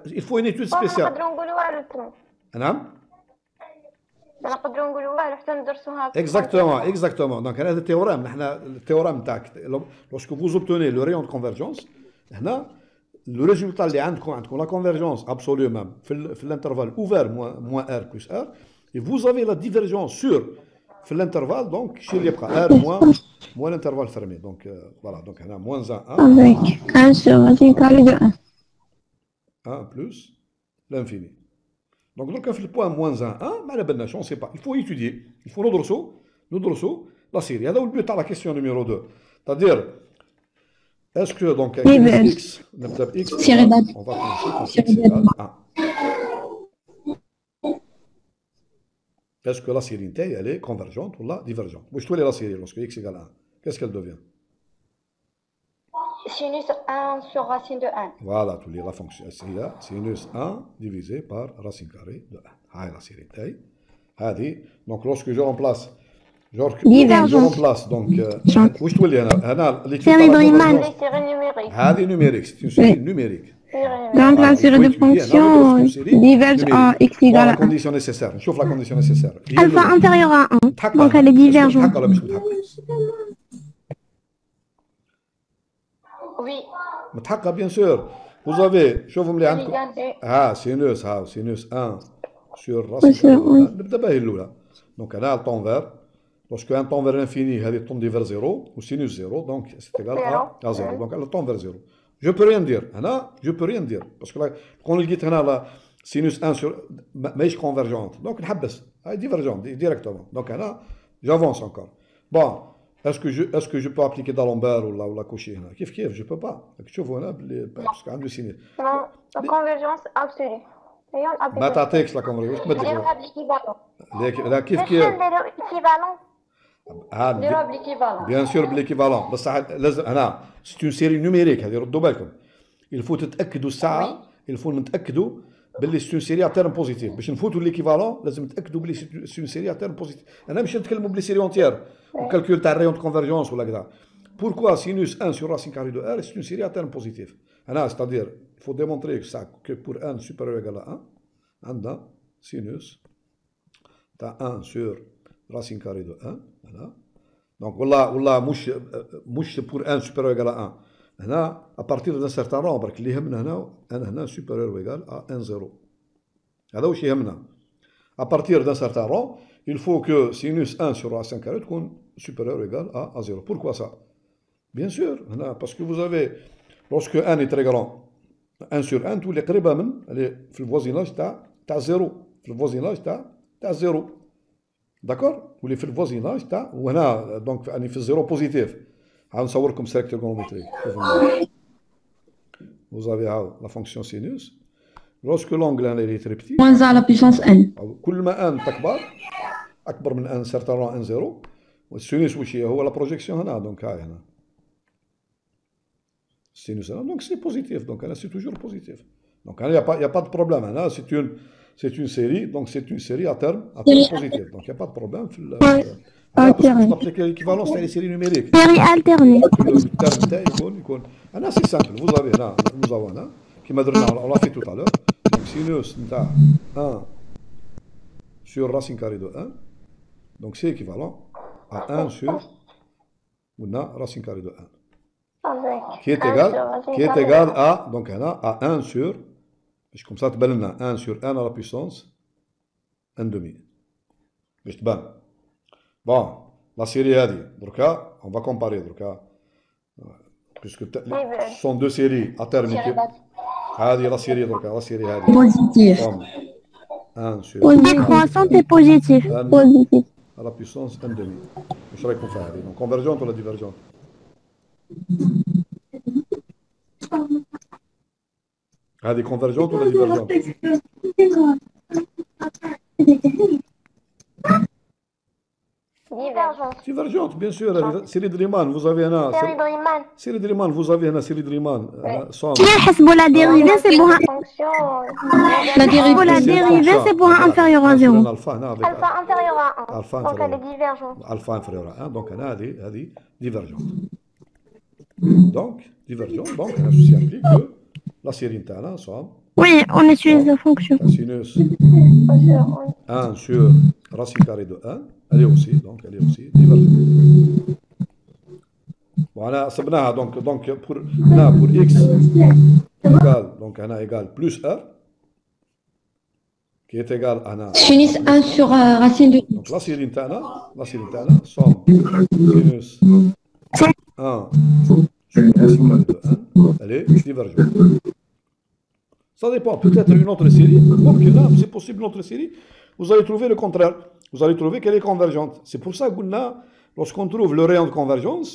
il faut une étude spéciale. نقدروا نقولوا نعم نقدروا نقولوا حتى ندرسوها exactement donc هذا التيورام نحن التيورام تاعك lorsque vous obtenez le rayon de convergence هنا le résultat اللي عندكم la convergence absolue même في l'intervalle ouvert moins r plus r et vous avez la divergence sur في l'intervalle donc شي اللي يبقى r moins l'intervalle fermé donc voilà donc هنا moins 1 Avec 1 sur racine carrée de 1. 1 plus l'infini. Donc دركا في البوان moins 1 ما على بالناش on sait pas il faut étudier il faut ندرسوا la série هذا هو البيت تاع la question numéro 2 c'est-à-dire est-ce que donc x نبدا ب x on va commencer par x égale 1 est-ce que la série نتاعي elle est convergente ou divergente واش تولي la série lorsque x égale 1 qu'est-ce qu'elle devient? Sinus 1 sur racine de 1. Voilà, tu lis la fonction. Sinus 1 divisé par racine carrée de 1. هاي la série تاعي. هذه donc lorsque je remplace donc واش تولي هنا série de Riemann. هذه numérique c'est une série numérique. Donc la série de fonctions diverge à x égale la condition nécessaire. نشوف la condition nécessaire. Alpha inférieur à 1. Donc elle est divergente. Oui. متحققة bien sûr. Vous avez شوفوا ملي عندكم sinus 1 sur racine نبدا بها الأولى. Donc هنا le temps vert Lorsque un tend vers l'infini, elle tend vers 0, ou sinus 0, donc c'est égal à 0. Donc elle tend vers 0. Je peux rien dire. Je peux rien dire. Parce que là, quand on dit là, sinus 1 sur. Mais convergente. Donc elle est divergente directement. Donc là, j'avance encore. Bon, est-ce que je peux appliquer d'Alembert ou la Cauchy? Kif, je ne peux pas. Je vois là, parce qu'il y a le sinus. Non, la convergence absolue. ما تعطيكش لا كونفرجنس واش تبدل لا كيف نديرو ايكيفالون نديروها بليكيفالون بيان سور بليكيفالون بصح لازم هنا سي اون سيري نوميريك هذه ردوا بالكم الفو تتاكدوا الساعه الفو نتاكدوا باللي سي اون سيري تيرم بوزيتيف باش نفوتوا ليكيفالون لازم نتاكدوا باللي سي اون سيري تيرم بوزيتيف انا ماشي نتكلموا بلي سيري اونتيير وكالكول تاع الريون دو كونفرجونس ولا كذا pourquoi sinus 1 sur racine carrée de r c'est une série à terme positif c'est-à-dire il faut démontrer que pour n supérieur ou égal à 1 on a sinus tu as 1 sur racine carrée de 1 voilà. Donc voilà مش pour n supérieur ou égal à 1 هنا à partir d'un certain nombre اللي يهمنا هنا n هنا supérieur ou égal à 1 0 هذا واش يهمنا à partir d'un certain rang il faut que sinus 1 sur racine carrée تكون supérieur ou égal à 0 pourquoi ça bien sûr parce que vous avez lorsque n est très grand 1 sur 1 تولي قريبه من في الفوازيناج تاع 0 في الفوازيناج تاع 0 داكور تولي في الفوازيناج تاع وهنا دونك يعني في الزيرو بوزيتيف غنصوركم سيرك تريغونومتريك vous avez la fonction sinus lorsque l'angle est très petit moins à la puissance n كل ما n تكبر اكبر من n certain rang n 0 والسينوس واش هو لا بروجيكسيون هنا دونك هاي هنا sinus là, donc c'est positif, donc là c'est toujours positif. Donc il n'y a pas de problème. Là c'est une série, donc c'est une série à terme positif. Donc il n'y a pas de problème. On applique l'équivalence à les séries numériques. Série alternée. Là c'est simple, vous avez là, nous avons là, qui m'a donné, on l'a fait tout à l'heure. Donc sinus 1 sur racine carrée de 1, donc c'est équivalent à 1 sur racine carrée de 1. Qui est égal à, donc à 1 sur, comme ça, 1 sur 1 à la puissance 1 demi. Bon, la série هذه دركا on va comparer دركا puisque ce sont deux séries à terme هذه la série دركا la série هذه positif 1 sur décroissante et positif à la puissance 1 demi. واش رايكم في هذه donc convergente ولا divergente؟ هذه convergente ou divergente? Divergente, bien sûr. Série de Riemann, vous avez un. Série de Riemann, vous avez un série de Riemann. يحسبوا la dérivée c'est pour la dérivée c'est pour un inférieur à 0 alpha inférieur à 1 donc elle est divergente alpha inférieur à 1 donc هذه divergente. Donc, divergent, donc ceci implique que la série interne somme. Oui, on utilise la fonction. Sinus 1 sur racine carrée de 1, elle est aussi divergente. Voilà, donc pour x égale, donc égale plus r, qui est égal à sinus 1 sur racine de. Donc la série interne somme sinus 1 elle est divergente. Ça dépend, peut-être une autre série, donc là, c'est possible une autre série, vous allez trouver le contraire, vous allez trouver qu'elle est convergente. C'est pour ça que lorsqu'on trouve le rayon de convergence,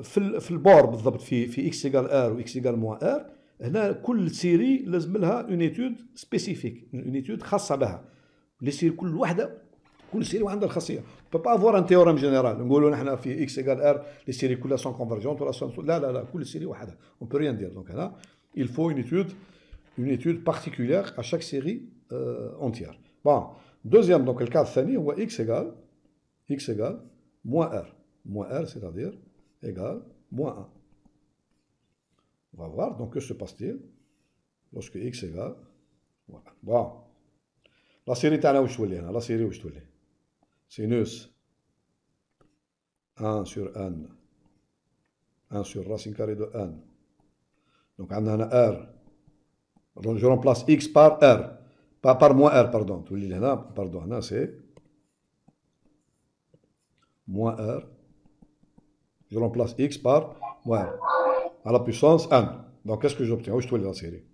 في البور بالضبط في x égale r ou x égale moins r, هنا كل série لازم لها une étude spécifique, une étude خاصة بها. les séries كل واحدة كل série وعندها الخاصيه. On ne peut pas avoir un théorème général. نقولوا نحن في x égale r les séries كلها sont convergentes ولا sont لا كل série وحدها. On ne peut rien dire. Donc là, il faut une étude particulière à chaque série entière. Bon, deuxième donc le cas الثاني هو x égale moins r. Moins r c'est-à-dire égale moins 1. On va voir donc que se passe-t-il lorsque x égale voilà. Bon. La série تاعنا واش تولي هنا؟ la série واش تولي؟ sinus 1 sur n 1 sur racine carrée de n donc on a r je remplace x par r pas par moins r pardon c'est moins R. Je remplace x par moins R. À la puissance n. Donc, qu'est-ce que j'obtiens? Où je trouve la série?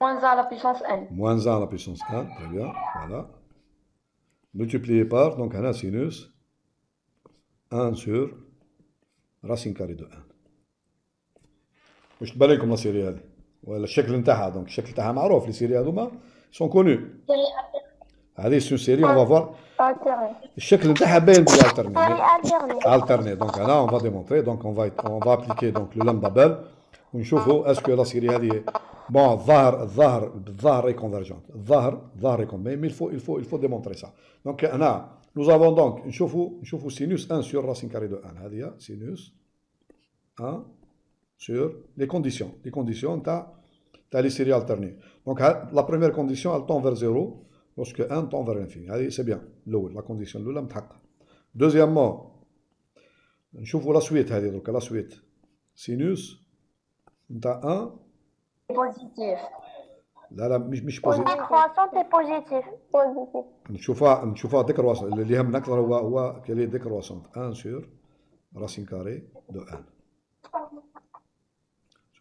Moins 1 à la puissance n. Moins 1 à la puissance n, très bien, voilà. Multiplié par, donc, un sinus 1 sur racine carrée de n. واش تبان لكم لا سيري هذه؟ ولا الشكل نتاعها، دونك الشكل نتاعها معروف، لي سيري هذوما سون كونو. هذه سون سيري اون فوار الشكل نتاعها باين بلي الترني. دونك هنا اون فا ديمونطري، دونك اون فا ابليكي دونك لو لامدا ونشوفوا اسكو لا سيري هذه بون الظاهر اي كونفرجونت، الظاهر اي كونفرجونت، مي il faut démontrer ça. دونك هنا nous avons donc نشوفوا سينوس 1 sur racine carrée de 1. هذه هي سينوس 1 sur les conditions t'as les séries alternées. Donc la première condition elle tend vers 0 lorsque 1 tend vers l'infini. C'est bien, la condition l'oula متحققة. Deuxièmement, نشوفوا la suite هذه donc la suite sinus t'as 1 positif. لا مش positif. Décroissante et positif. نشوفها décroissante. اللي يهمنا أكثر هو qu'elle est décroissante 1 sur racine carrée de 1.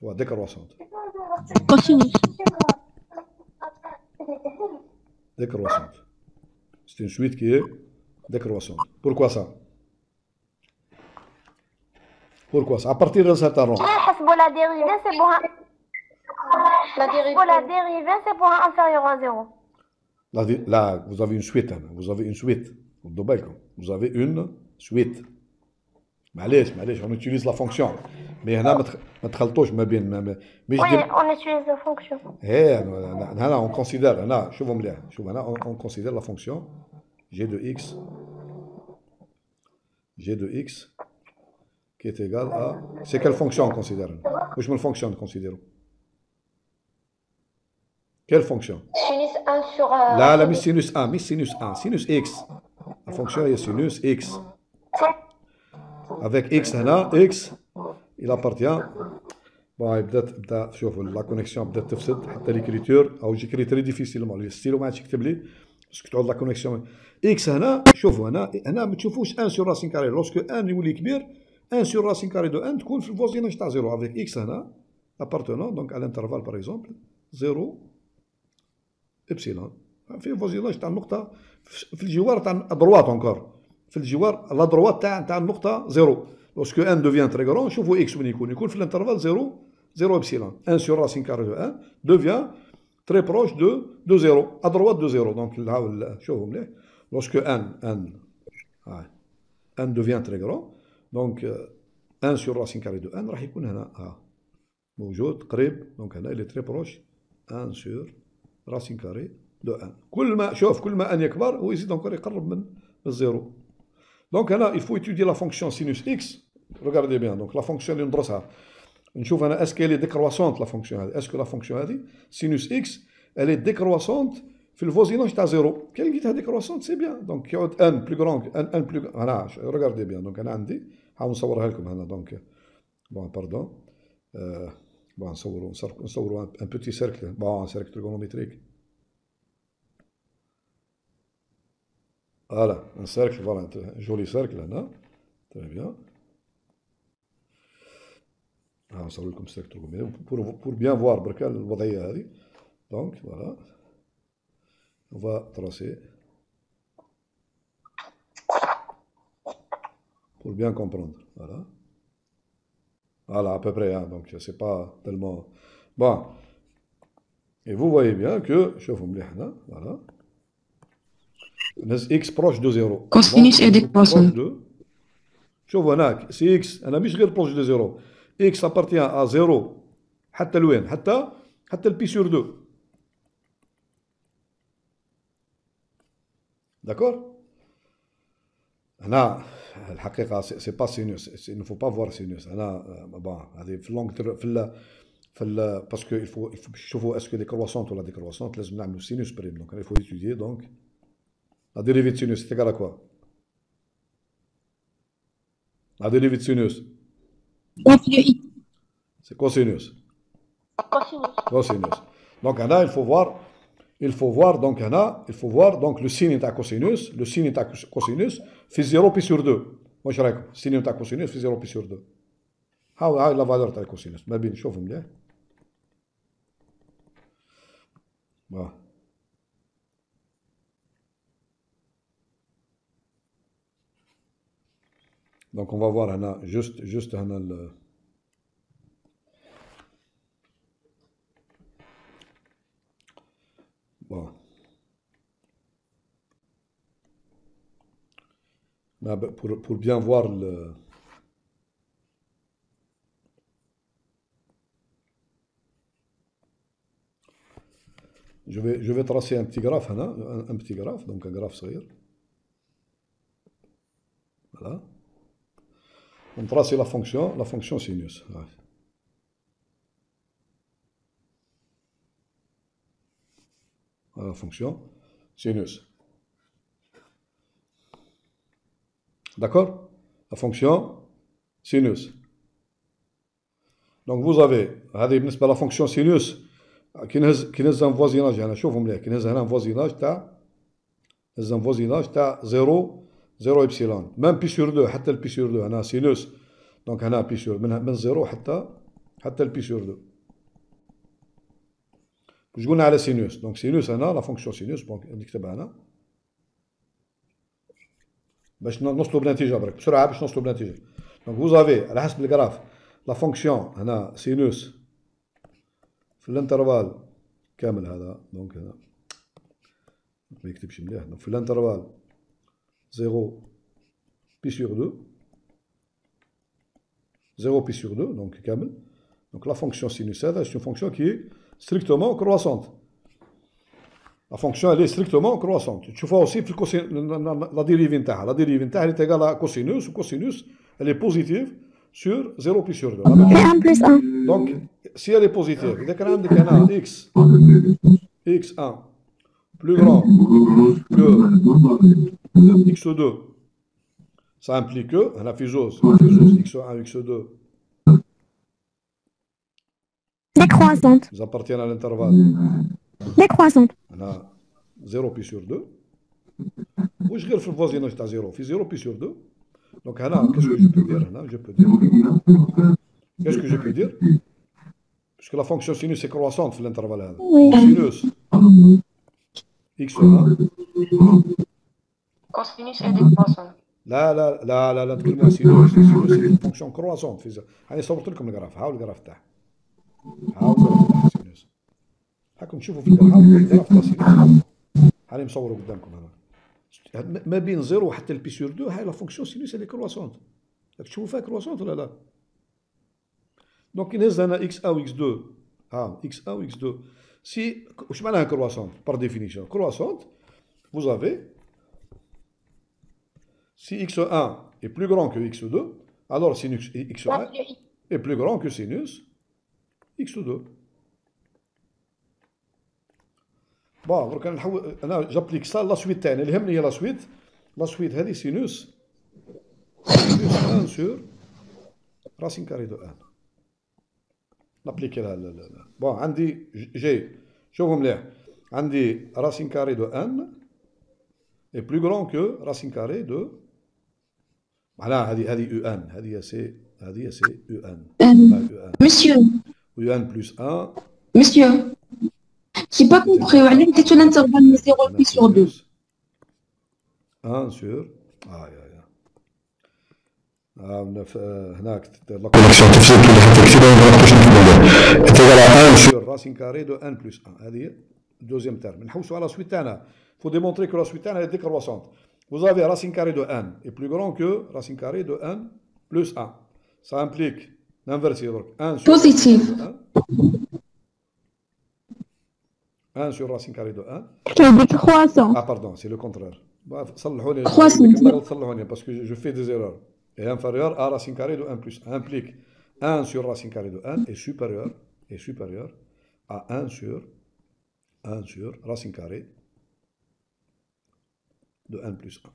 Soit décroissante. Cosinus. Décroissante. C'est une suite qui est décroissante. Pourquoi ça? Pourquoi ça? À partir d'un certain rang. La dérivée, c'est pour un... La dérivée, c'est pour un inférieur à 0. Là, vous avez une suite. Vous avez une suite. Vous avez une suite. معليش on utilise la fonction. Mais هنا ما تخلطوش ما بين Oui, on utilise la fonction. هنا on considère هنا شوفوا مليح شوف هنا on considère la fonction g de x qui est égal à c'est quelle fonction on considère واش من fonction نconsidérons quelle fonction Sinus 1 sur لا مش sinus 1 مش sinus 1 sinus x la fonction est sinus x avec x هنا x il appartient bon بدا شوفوا لا كونيكسيون بدات تفسد حتى ليكريتور او جيكري تري ديفيسيلمون الستيلو ما عادش يكتب لي باسكو تعود لا كونيكسيون اكس هنا شوفوا هنا ما تشوفوش 1 سور راسين كاري لوسكو 1 يولي كبير 1 سور راسين كاري دو 1 تكون في الفوزيناج تاع 0 افيك اكس هنا ابارتونون دونك على الانترفال باغ اكزومبل 0 ابسيلون في الفوزيناج تاع النقطه في الجوار تاع دروات اونكور في الجوار لا دروات تاع النقطه 0 lorsque 1 devient très grand شوفوا x وين يكون في الانترفال 0 epsilon 1 sur racine carrée de 1 devient très proche de 0 à droite de 0 donc شوفوا مليح lorsque n devient très grand donc 1 sur racine carrée de 1 راح يكون هنا موجود قريب donc هنا il est très proche 1 sur racine carrée de 1 كل ما n يكبر هو يزيد encore يقرب من الزيرو. Donc là, il faut étudier la fonction sinus x. Regardez bien. Donc la fonction اللي ندرسها. نشوف أنا est-ce qu'elle est décroissante la fonction هذه. Est-ce que la fonction هذه sinus x elle est décroissante في الفوزيناج تاع 0. كي لقيتها décroissante c'est bien. Donc يعود n plus grand n plus هنا regardez bien. Donc أنا عندي حاول نصورها لكم هنا. Donc bon pardon. Bon نصوروا un petit cercle. Bon un cercle trigonométrique. Voilà, un cercle, voilà, un joli cercle là, très bien. On va comme cercle pour bien voir le wadaya. Donc voilà, on va tracer pour bien comprendre. Voilà à peu près. Hein, donc c'est pas tellement bon. Et vous voyez bien que je vous me voilà. x proche de 0. Cosinus est décroissant. شوفوا هناك سي اكس انا مش غير بروش دو 0 اكس ابارتيان ا 0 حتى لوين حتى البي سور 2 داكور. هنا الحقيقه سي با سينوس il ne faut pas voir سينوس هنا بون هذه في اللونغ في باسكو il faut شوفوا اسكو ديكرواسونت ولا ديكرواسونت لازم نعملوا سينوس بريم دونك il faut étudier donc la dérivée de sinus, c'est égal à quoi? La dérivée de sinus. C'est cosinus. Cosinus. Donc là, il faut voir il faut voir donc il faut voir donc le signe de cosinus, le signe de cosinus fait 0 pi sur 2. واش رايكم؟ السين تاع cosinus fait 0 pi sur 2. هاي لا فالور تاع cosinus ما بين شوفوا مليح. Donc on va voir هنا juste هنا ال bon. Pour bien voir le je vais tracer un petit graphe هنا un petit graphe donc un graphe صغير. Voilà. On trace la fonction sinus. Ouais. La fonction sinus. D'accord? La fonction sinus. Donc vous avez هذه بالنسبة la fonction sinus كي نهز un voisinage هنا شوفوا مليح كي نهز هنا un voisinage تاع 0 إبسيلون même pi sur 2 حتى ال pi sur 2 هنا sinus donc هنا pi sur من 0 حتى ال pi sur 2 واش قلنا على sinus donc sinus هنا la fonction sinus donc نكتبها هنا باش نوصلوا بنتيجة برك بسرعة باش نوصلوا بنتيجة donc vous avez على حسب الجراف la fonction هنا sinus في الانترفال كامل هذا دونك هنا ما يكتبش مليح في الانترفال 0 pi sur 2 0 pi sur 2 donc كامل donc la fonction sinus هذا c'est une fonction qui est strictement croissante la fonction elle est strictement croissante تشوفوها aussi في la dérive نتاعها la dérive نتاعها elle est égale à cosinus ou cosinus elle est positive sur 0 pi sur 2 1 plus 1 donc si elle est positive إذا كان عندك هنا x1 plus grand que x2 ça implique que la fusose x1 x2 décroissante ils appartiennent à l'intervalle décroissante هنا 0 pi sur 2 واش غير في الفوازيناج تاع 0 في 0 pi sur 2 donc هنا qu'est-ce que je peux dire هنا je peux dire qu'est-ce que je peux dire puisque la fonction sinus est croissante في l'intervalle هذا sinus x1 cosinus est décroissant. لا نتكلموا على sinus sinus c'est une fonction croissante هاني صورت لكم الجراف هاو الجراف تاعها sinus هاكم تشوفوا في الجراف تاع sinus هاني مصوره قدامكم هنا ما بين 0 حتى البي سور 2 هاي لا فونكسيون سينوس اللي كرواسونت تشوفوا فيها كرواسونت ولا لا دونك نهز هنا اكس 1 واكس 2 اكس 1 واكس 2 سي واش معناها كرواسونت بار ديفينيسيون كرواسونت vous avez si x1 est plus grand que x2 alors sinus x1 est plus grand que sinus x2 bon درك نحول انا جابليك سا لا سويت تاعنا اللي يهمني هي لا سويت هذه سينوس 1 سور راسين كاري دو 1 نابليكي لها بون عندي جي شوفوا مليح عندي راسين كاري دو 1 اي بلو غران كو راسين كاري دو معناها هذه يو ان هذه سي يو ان Monsieur, يو ان بلس 1 monsieur, j'ai pas compris. علاه ديتو l'intervalle من 0 pi sur 2 1 sur هناك لا كونيكسيون تفسير اللي حتى كثير ما نقدرش نفهموا انت 1 sur racine carré de 1 plus 1 هذه الدوزيام تيرم نحوسوا على سويت تاعنا faut démontrer que la suite تاعنا est décroissante vous avez racine carré de 1 est plus grand que racine carré de 1 plus 1 ça implique l'inverse donc 1 sur positif 1 sur racine carré de 1 croissant ah pardon c'est le contraire صلحوا لي صلحوا لي parce que je fais des erreurs et inférieur à racine carré de 1 plus 1 implique 1 sur racine carré de 1 est supérieur à 1 sur racine carré de 1 plus 1.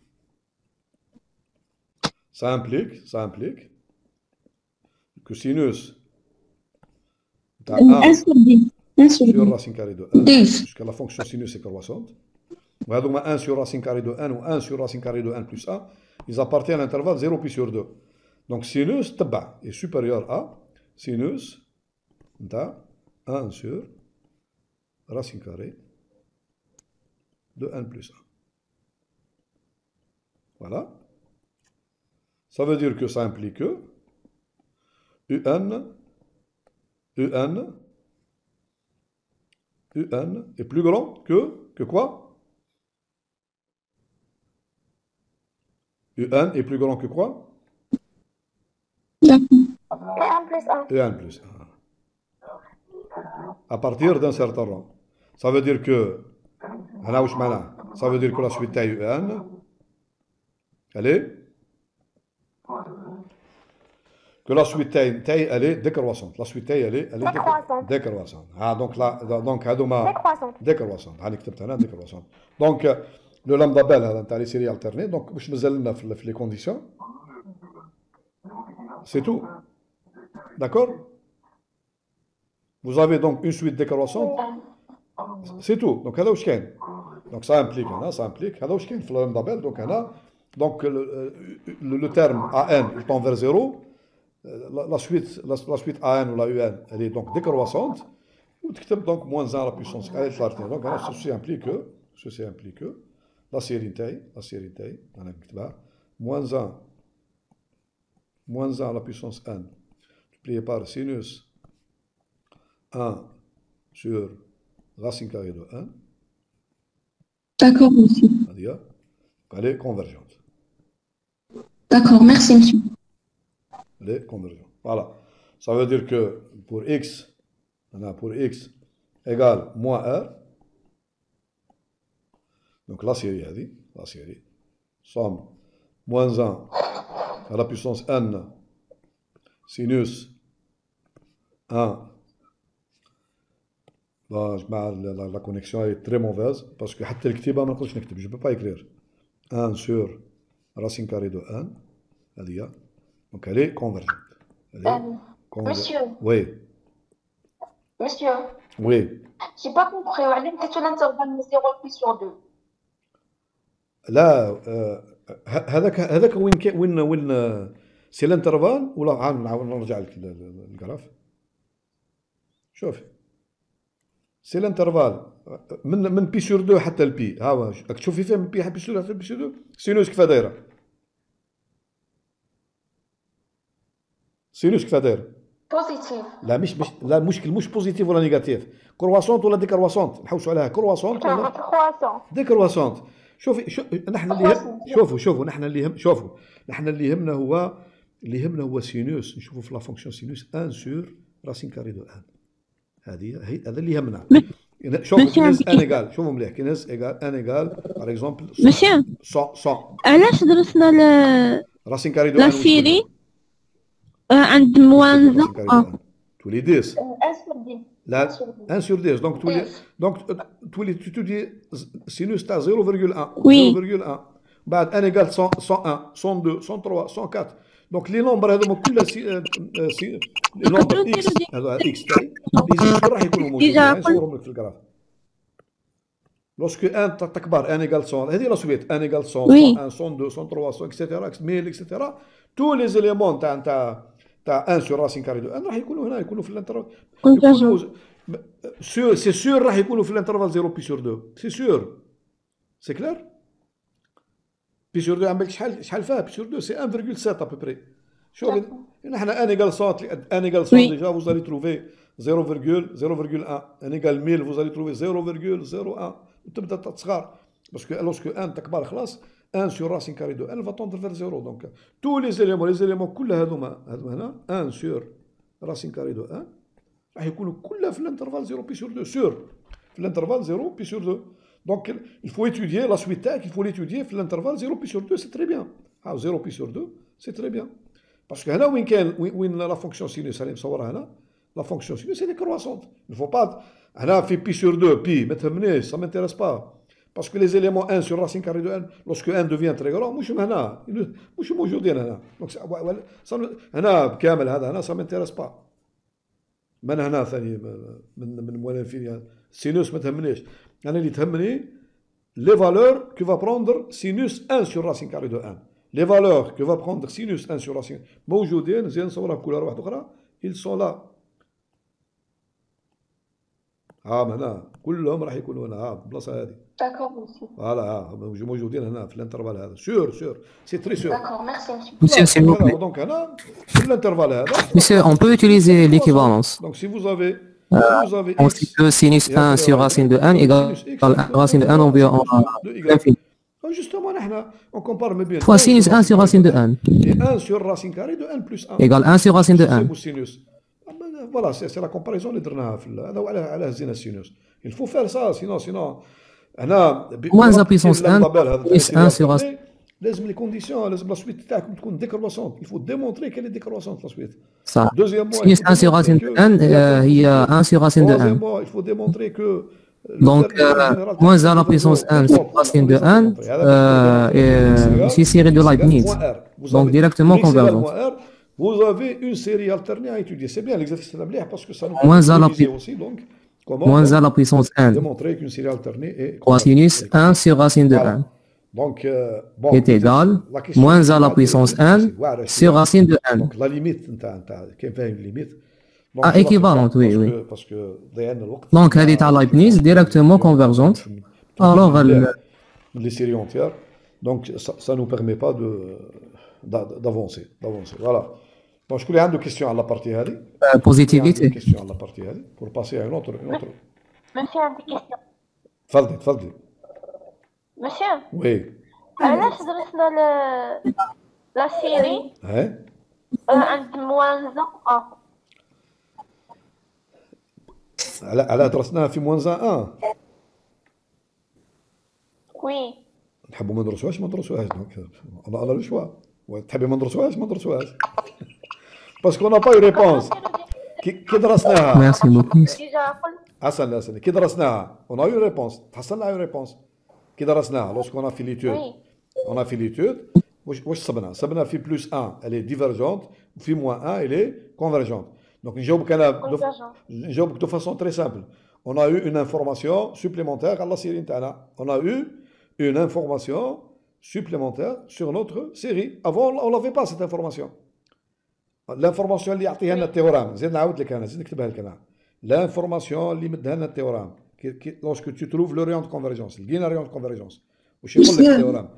Ça implique que sinus 1 sur 10 sur racine carrée de 1, 10. puisque la fonction sinus est croissante. Donc 1 sur racine carrée de 1 ou 1 sur racine carrée de 1 plus 1, ils appartiennent à l'intervalle 0 pi sur 2. Donc sinus تبع est supérieur à sinus de 1 sur racine carrée de 1 plus 1. Voilà. Ça veut dire que ça implique que UN est plus grand que quoi? UN est plus grand que quoi? E1 plus 1. UN plus 1. À partir d'un certain rang. Ça veut dire que ça veut dire que la suite taille UN, elle est que la suite taille elle est décroissante. La suite taille elle est décroissante. Ah donc là donc décroissante. هاني كتبت هنا décroissante. Donc le lambda bel هذا نتاع les séries alternées. Donc باش مازال لنا في les conditions. C'est tout. D'accord? Vous avez donc une suite décroissante. C'est tout. Donc هذا واش كاين. Donc ça implique هذا واش كاين في le lambda bel. Donc le terme AN il tend vers 0. La suite AN ou la UN, elle est donc décroissante. Ou donc moins 1 à la puissance. Donc ceci implique que la série taille, moins 1 à la puissance n, multiplié par sinus 1 sur racine carrée de 1. D'accord, monsieur. C'est-à-dire qu'elle est convergente. D'accord, merci, monsieur. Elle est convergente. Voilà. Ça veut dire que pour x égale moins r, donc la série, somme moins 1 à la puissance n sinus 1. La connexion est très mauvaise parce que حتى الكتابة ما نقدرش نكتب. Je ne peux pas écrire 1 sur racine carrée de 1. هذه. Donc elle est convergente. Monsieur. Oui. Monsieur. Oui. J'ai pas compris. Qu'est-ce que l'intervalle 0 pi sur 2? لا هذاك وين سي الانترفال ولا عاد نرجع لك الجراف. شوف سي الانترفال من بي سور 2 حتى البي. ها هو راك تشوفي فيه من بي سور حتى بي سور 2 سينوس كيف دايره. سينوس كيف دايره. بوزيتيف. لا لا المشكل مش بوزيتيف ولا نيجاتيف. كرواسونت ولا ديكرواسونت نحوسوا عليها كرواسونت ولا ديكرواسونت. شوفي نحن اللي شوفوا نحن اللي يهمنا هو سينوس. نشوفوا في لا فونكسيون سينوس 1 سور راسين كاري دو 1. هذا اللي يهمنا. شوفوا كيناس ان ايغال شوفوا مليح كيناس ايغال ان ايغال باغ اكزومبل 100 علاش درسنا راسين كاري دو 1 لا سيري عند موان 1 تولي 10 1 sur 10 لا 1 sur 10 تولي تودي سينوس تاع 0,1 0,1 بعد ان ايغال 101 102 103 104 دونك لي نومبر هذوما كلها لي نومبر اكس هذا اكس تاعي لي راح يكونوا موجودين نصورهم لك في الجراف. لوسكو ان تكبر ان ايغال 100 هذه لا سويت ان ايغال 100 101 102 103 اكسيتيرا 1000 اكسيتيرا تو لي زيليمون تاع 1 sur racine carrée de 1 راح يكونوا هنا يكونوا في الانترفال سي سور راح يكونوا في الانترفال 0 بي سور 2 سي سور سي كلير. بي سور 2 عندك شحال فيها بي سور 2 سي 1,7 ابوبري. شوف نحن ان ايغال 100 ديجا vous allez trouver 0,1 ان ايغال 1000 vous allez trouver 0,01 وتبدا تصغر باسكو لوسكو ان تكبر خلاص 1 sur racine carrée de 1 va tendre vers 0. Donc tous les éléments كلها هذوما هنا 1 sur racine carrée de 1 راح يكونوا كلها في الانترفال 0 بي سور 2 سور في الانترفال 0 بي سور 2. Donc il faut étudier la suite تاعك il faut l'étudier في الانترفال 0 بي سور 2 c'est très bien. 0 بي سور 2 c'est très bien باسكو هنا وين كان وين لا فونكسيون سينوس راني مصورها هنا لا فونكسيون سينوس هي كرواسونت. il faut pas هنا في بي سور 2 بي ما تهمنيش ça m'intéresse pas. Parce que les éléments 1 sur racine carrée de 1, lorsque 1 devient très grand, مش موجودين هنا. Donc هنا بكامل هذا هنا ça m'intéresse pas. من هنا ثاني من المؤلفين سينوس ما تهمنيش. انا اللي تهمني لي فالور كو فا بروندر سينوس 1 سور راسين كاري دو 1. لي فالور كو فا بروندر سينوس 1 سور راسين موجودين. نزيد نصورها بكولار واحده اخرى. ils sont là. هنا كلهم راح يكونوا هنا البلاصه هذه. D'accord, monsieur. فوالا موجودين هنا في الانترفال هذا. سور سي تري سور. D'accord, merci, monsieur. Monsieur, s'il vous plaît. دونك هنا في الانترفال هذا. Monsieur, on peut utiliser l'équivalence. Donc si vous avez On sait que sinus 1 sur racine de 1 égale racine de 1 en l'infini. Justement, on compare bien. Fois sinus 1 sur racine de 1. Et 1 sur racine carrée de 1 plus 1. Égale 1 sur racine de 1. Voilà, c'est la comparaison اللي درناها في هذا على هزينا السينوس. Il faut faire ça, sinon هنا moins la puissance 1 plus 1 sur racine. لازم لي كونديسيون، لازم لا سويت تاعكم تكون ديكروسونت. Il faut démontrer qu'elle est décroissante la suite. Ça. Sinus 1 sur racine de 1 هي 1 sur racine de 1. Il faut démontrer que donc moins à la puissance 1 sur racine de 1 c'est série de Leibniz. Donc directement convergente. Vous avez une série alternée à étudier. C'est bien l'exercice de la blière parce que ça nous moins à la aussi. Donc, comment moins à la puissance 1. Démontrer qu'une série alternée est sinus 1 sur racine de 1 donc, est égal moins à la puissance 1 sur racine de 1. Donc la limite, qui est une limite. Équivalente, oui. Parce que donc elle est à Leibniz directement convergente. Alors les séries entières. Donc ça nous permet pas d'avancer. Voilà. Donc je voulais avoir des questions à la partie هذه. Positivité. Des questions à la partie هذه pour passer à une autre. Monsieur, une question. تفضلي. Monsieur. Oui. علاش درسنا لا سيري عند موانزة على درسناها في موانزا 1. وي. نحبوا ما ندرسوهاش دونك انا لو شوا. تحبي ما ندرسوهاش باسكو انا با ريبونس. كي درسناها ميرسي بوكو. حسن كي درسناها اون ا يو ريبونس. تحصلنا على ريبونس كي درسناها لوسكو انا في ليتود. انا في ليتود واش صبنا في بلس 1 elle est divergente وفي موان 1 elle est convergente. Donc نجاوبك de façon très simple. On a eu une information supplémentaire على السيري نتاعنا. On a eu une information supplémentaire sur notre série. Avant on n'avait pas cette information. L'information اللي يعطيها لنا التيورام. زيد نعاود لك انا، زيد نكتبها لك انا. L'information اللي مدها لنا التيورام. Lorsque tu trouves le rayon de convergence. لقينا rayon de convergence. واش يقول لك التيورام؟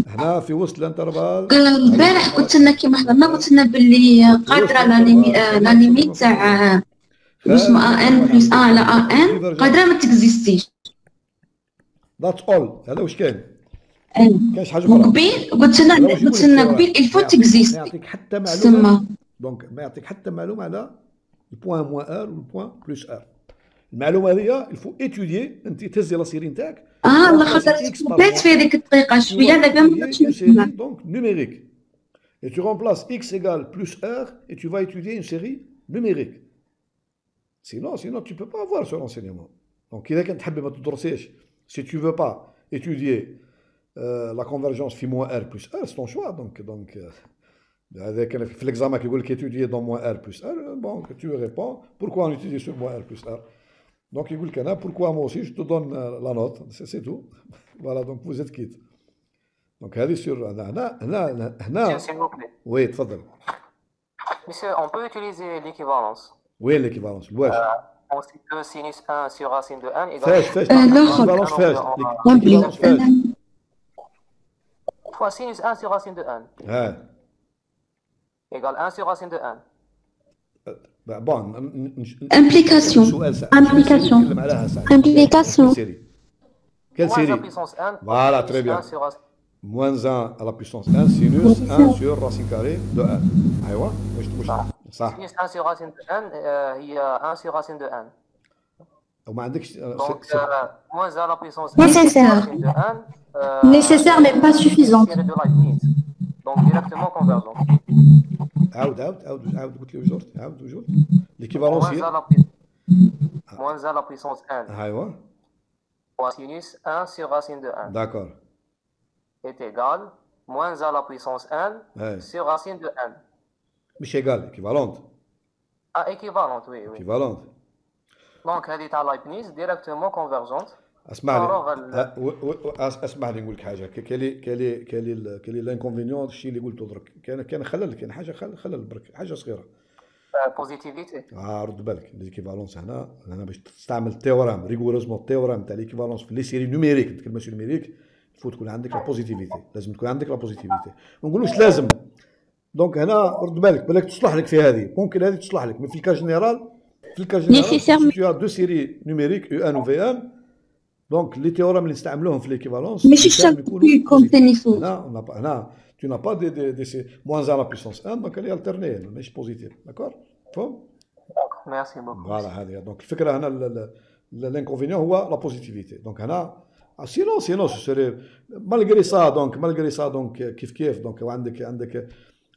هنا في وسط الانترفال. البارح قلت لنا كيما حضرنا قلت لنا باللي قادره لا ليميت تاع اسمها ان بلس 1 على ان قادره ما تكزيستيش. ذاتس اول. هذا واش كاين؟ كاينش حاجه اخرى. قبيل قلت لنا قبيل الفو تكزيست. ما يعطيك حتى معلومه. دونك ما يعطيك حتى معلومه على البوان موان ار والبوان بلس ار. المعلومه هذه الفو اتوديي. انت تهزي لا سيري نتاعك. الله خاطر بدات في هذيك الطريقه شويه دابا ما بقاش نفهمها. Donc numérique. Et tu remplaces x égale plus r et tu vas étudier une série numérique. Sinon tu peux pas avoir ce renseignement. Donc إذا كنت حابب ما تدرسيش si tu veux pas étudier la convergence في moins r plus r c'est ton choix. Donc هذا كان في l'examen كيقول لك étudier dans moins r plus r. Bon tu réponds pourquoi on étudie sur moins r plus r. Donc il dit que pourquoi moi aussi je te donne la note, c'est tout. Voilà, donc vous êtes quitte. Donc هذه sur هنا. S'il vous plaît. Oui, تفضل. Monsieur, on peut utiliser l'équivalence. Oui, l'équivalence. واش؟ On sait que sinus 1 sur racine de 1 égale l'équivalence فاش. L'équivalence فاش. fois sinus 1 sur racine de 1. Égale 1 sur racine de 1. Bon, implication. Quelle série? Voilà, très bien. Moins 1 à la puissance 1, sinus 1 sur racine carrée de 1. أيوة. Ça. Sinus 1 sur racine de 1 هي 1 sur racine de 1. وما عندكش. Donc moins à la puissance 1 nécessaire. Nécessaire mais pas suffisante. Donc directement convergent. عاود قلت لي وجور. L'équivalence هي moins à la puissance 1. أيوة. Fois sinus 1 sur racine de 1. D'accord. Est égal moins à la puissance 1 sur racine de 1. مش égal, équivalente. équivalente, oui. équivalente. Donc, هذه تاع لايبنيز directement convergente. اسمع لي نقول لك حاجه. كاين الانكونفينيون الشيء اللي قلته درك. كان خلل، كاين حاجه خلل برك، حاجه صغيره. بوزيتيفيتي. رد بالك ليكيفالونس هنا باش تستعمل التيورام ريغوريزمون التيورام تاع ليكيفالونس في لي سيري نوميريك. نتكلم سي نوميريك الفو تكون عندك لا بوزيتيفيتي، لازم تكون عندك لا بوزيتيفيتي. ما نقولوش لازم. دونك هنا رد بالك بالك تصلح لك في هذه، ممكن هذه تصلح لك، مي في الكا جينيرال سي تو دو سيري نوميريك يو ان و في ان. دونك لي تيورام اللي نستعملوهم في ليكيفالونس ماشي شرط كوم تنيفو. هنا tu n'as pas des moins 1 à la puissance 1 donc elle est alternée ماشي بوزيتيف. داكور فهم؟ ميرسي بوكو. فوالا هذه. دونك الفكره هنا الانكونفينيون هو لا بوزيتيفيتي. دونك هنا سينو سيري مالغري سا دونك كيف دونك عندك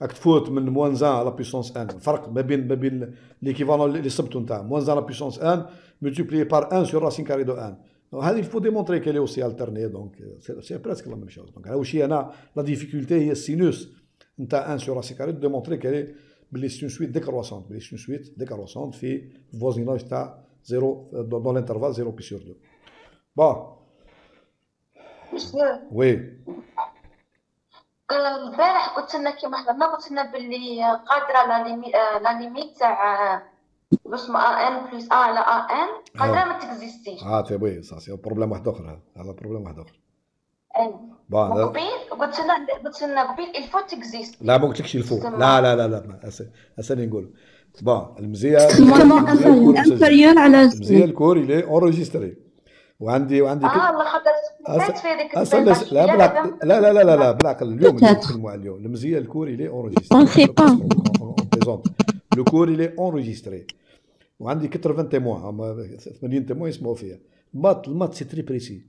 راك تفوت من موان 1 على بيسونس 1. الفرق ما بين ليكيفالون اللي صبتو نتاع موان 1 على بيسونس 1 ملتيبليي بار 1 سور راسين كاري دو 1. هذه il faut démontrer qu'elle est aussi alternée, donc c'est presque la même chose. Donc là aussi la difficulté هي السينوس نتاع 1 sur racine carré de démontrer qu'elle est بلي سي سويت décroissante, بلي سي سويت décroissante في الفوزيناج تاع 0 dans l'intervalle 0 pi sur 2. Bon. Oui. البارح قلت لنا كيما حضرنا، قلت لنا باللي قادره لا ليميت تاع اسمه ان بلس ا على ان قادره ما تكزيستيش. تي وي سا سي بروبليم واحد اخر. هذا بروبليم واحد اخر. بون قلت لنا قبيل الفو تكزيست. لا ما قلتلكش الفو. لا اساني نقول بون المزيه انفيريور على المزيه الكور اللي اونريجستري وعندي الله خاطر سمعت في هذيك لا بالعقل اليوم نتكلموا على اليوم. المزيه الكور اللي اونريجستري اون سي با لو كور اللي اونريجستري وعندي 80 تيموان 80 تيموان يسمعوا فيها. المات سي تري بريسي.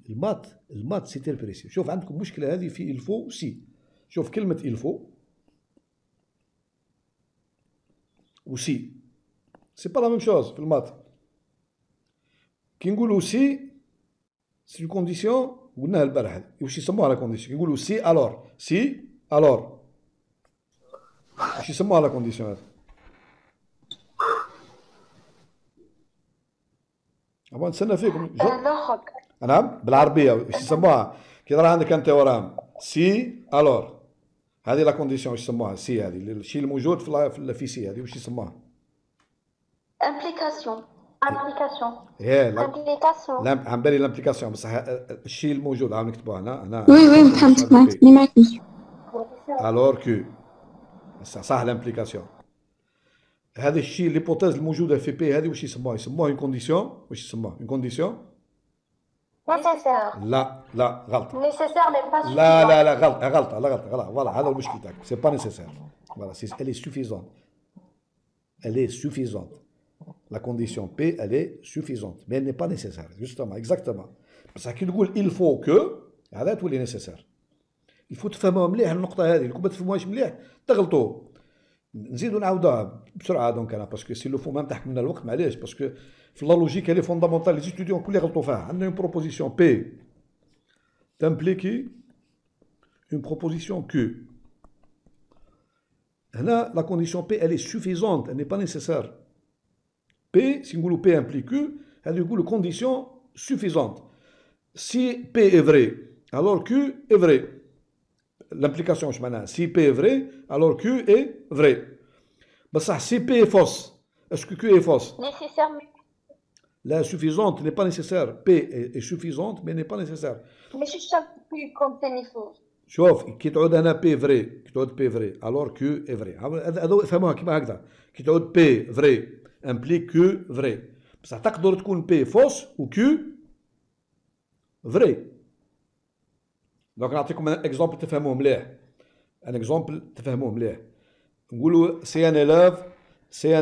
المات سي تري بريسي. شوف عندكم مشكله هذه في الفو سي. شوف كلمه الفو وسي سي با لا ميم شوز في المات. كي نقولوا سي سي كونديسيون قلناها البارح واش يسموها لا كونديسيون. كي نقولوا سي الور واش يسموها لا كونديسيون هذه؟ أبغى نستنى فيكم. نعم بالعربية واش يسموها؟ كي راه عندك أنت تيورام سي ألور هذه لا كونديسيون واش يسموها؟ سي هذه الشيء الموجود في سي هذه واش يسموها؟ امبليكاسيون. لا عم بالي لامبليكاسيون بصح الشيء الموجود عم نكتبوها هنا. وي فهمتك معك. ألور كو صح لامبليكاسيون. هذا الشيء ليبوتيز الموجوده في بي هذه واش يسموها؟ يسموها اون كونديسيون. واش يسموها اون كونديسيون؟ لا غلط. نيسيسير مي با لا غلط فوالا هذا المشكل تاعك. سي با نيسيسير. فوالا سي elle est suffisante. Elle est suffisante. La condition P elle est suffisante mais elle n'est pas nécessaire. Justement exactement. بصح كي نقول il faut que هذا تولي نيسيسير. il faut تفهموها مليح النقطه هذه. لو ما تفهموهاش مليح تغلطوا. نزيدو نعاودوها بسرعه دونك انا باسكو سي لو فو ما نتحكم لنا الوقت معليش باسكو في لا لوجيك اللي فوندامونتال لي ستوديون كل يغلطوا فيها. عندنا اون بروبوزيسيون بي تمبليكي اون بروبوزيسيون كو. هنا لا كونديسيون بي الي سوفيزونت elle n'est pas nécessaire. بي سي نقولوا بي امبليك كو هذا يقولوا كونديسيون سوفيزونت. سي بي اي فري alors Q est vrai. L'implication واش معناها؟ si P est vrai alors Q est vrai. بصح si P est fausse est-ce que Q est fausse؟ La suffisante n'est pas nécessaire. P est suffisante mais n'est pas nécessaire. ماشي شرط Q كونتيني فوز. شوف كي تعود هنا P vrai كي تعود P vrai alors Q est vrai. هذا فهموها كيما هكذا. كي تعود P vrai implique Q vrai. بصح تقدر تكون P fausse و Q vrai. دونك نعطيكم اكزومبل تفهموه مليح. ان اكزومبل تفهموه مليح. نقولوا سي ان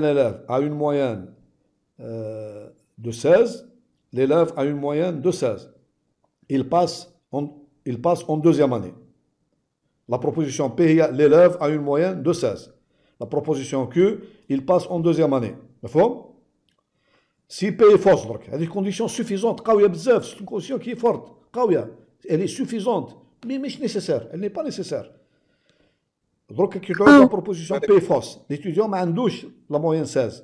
élève a une moyenne de 16. L'élève a une moyenne de 16. Il passe en deuxième année. La proposition P هي l'élève a une moyenne de 16. La proposition Q il passe en deuxième année. مفهوم؟ Si P est fausse درك هذه condition suffisante قوية بزاف. C'est une condition qui est forte قوية. Elle est suffisante mais مش nécessaire. Elle n'est pas nécessaire. درك كي تعود la proposition P est fausse. L'étudiant ما عندوش la moyenne 16.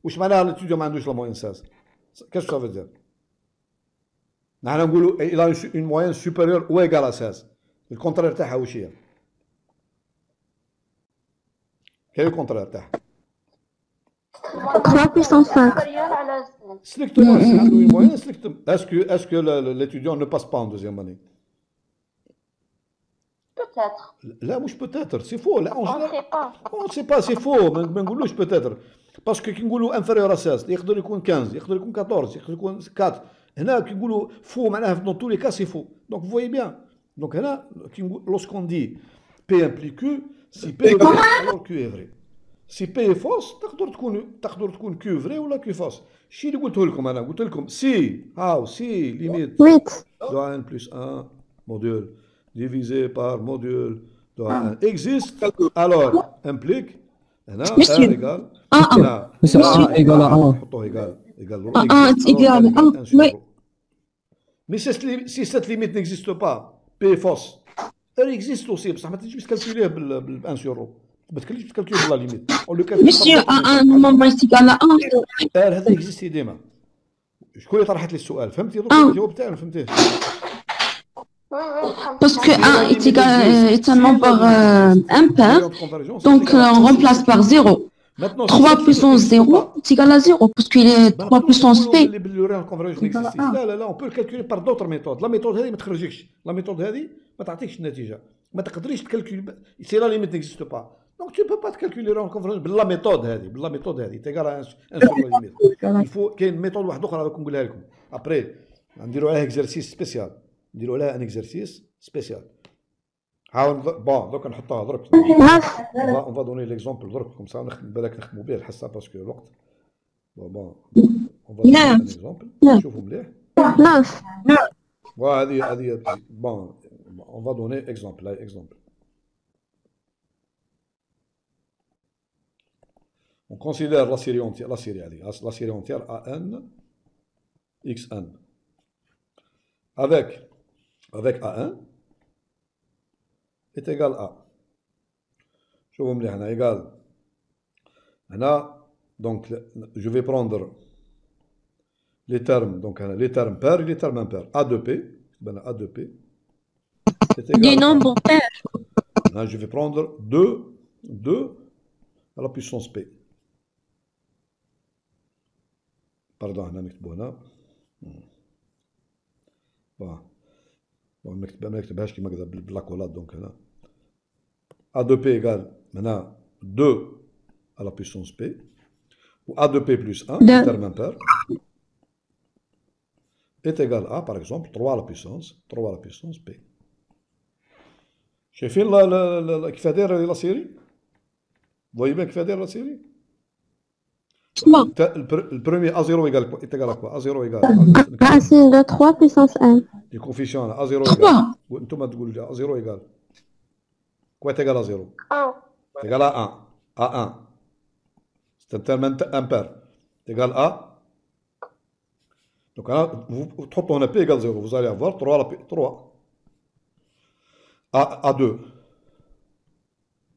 واش معناها l'étudiant ما عندوش la moyenne 16 qu'est-ce que ça veut dire نحن نقولوا il a une moyenne supérieure ou égale à 16 الكونترير تاعها واش هي كاين الكونترير تاعها 3 puissance 5. Strictement, c'est un moyen strictement. Est-ce que l'étudiant ne passe pas en deuxième année? Peut-être. Là, moi, peut-être. C'est faux. Là, On ne sait pas. On ne sait pas, c'est faux. ما نقولوش peut-être. Parce que كي نقولوا inférieur à 16 يقدر يكون 15 يقدر يكون 14 يقدر يكون 4. هنا كي نقولوا faux معناها dans tous les cas c'est faux. Donc vous voyez bien. Donc هنا lorsqu'on dit P implique Q, si P est vrai alors Q est vrai. Si P est fausse تقدر تكون Q vrai ولا Q fausse. الشيء اللي قلته لكم انا قلت لكم si limite 8. de 1 plus 1 module divisé par module de 1 existe alors implique هنا R égale Monsieur A égale à 1. نحطوه égal égale. Mais si cette limite n'existe pas P est fausse elle existe aussi بصح ما تجيش تكالكوليه بال 1 sur ρ ما تكلمش تكالكولي بلا ليميت Monsieur A1 normalement est égal à 1. هذا اكزيستي ديما شكون اللي طرحت لي السؤال فهمتي دوك الجواب تاعي ما فهمتيش Parce que 1 est un nombre impair, donc on remplace par 0. 3 puissance 0 est égal à 0, parce qu'il est 3 puissance P. لا on peut le calculer par d'autres méthodes. La méthode هذه ما تخرجكش. La méthode هذه ما تعطيكش النتيجة. ما تقدريش تكالكولي si la limite n'existe pas. Donc tu ne peux pas te calculer en convergence بلا méthode هذه بلا méthode هذه تيغال 1 sur la limite. Il faut كاين ميثود واحدة أخرى راكم نقولها لكم. Après نديروا عليها exercice spécial. نديروا عليها ان exercice spécial. هاو بون دوك نحطها درك. on va donner l'exemple درك comme ça نخدم بالك نخدموا به الحصة باسكو الوقت. bon on va donner un exemple. شوفوا مليح. 9. وهذه bon on va donner exemple. On considère la série entière AN XN avec A1 est égal à. شوفوا مليح هنا égal. هنا donc je vais prendre les termes donc les termes pairs et les termes impairs. A2P est égal Des nombres pairs. Là, je vais prendre 2 à la puissance P. Pardon, هنا نكتبو هنا. ما نكتبهاش كيما كذا باللاكولات دونك هنا. A2P égale maintenant 2 à la puissance P. Ou A2P plus 1, terme impair, est égal à, par exemple, 3 à la puissance P. شايفين كيف داير لا سيري؟ voyez bien كيف داير لا سيري؟ Le premier A0 est égal à quoi? A0 égale Racine de 3 puissance 1. Les coefficients là, A0 égale. انتم تقولوا لي A0 égale. Quoi est égal à 0? 1. C'est égal à 1. A1. C'est un terme impair. C'est égal à. Donc là, vous trouvez on a P égale 0. Vous allez avoir 3 à la P. 3. A2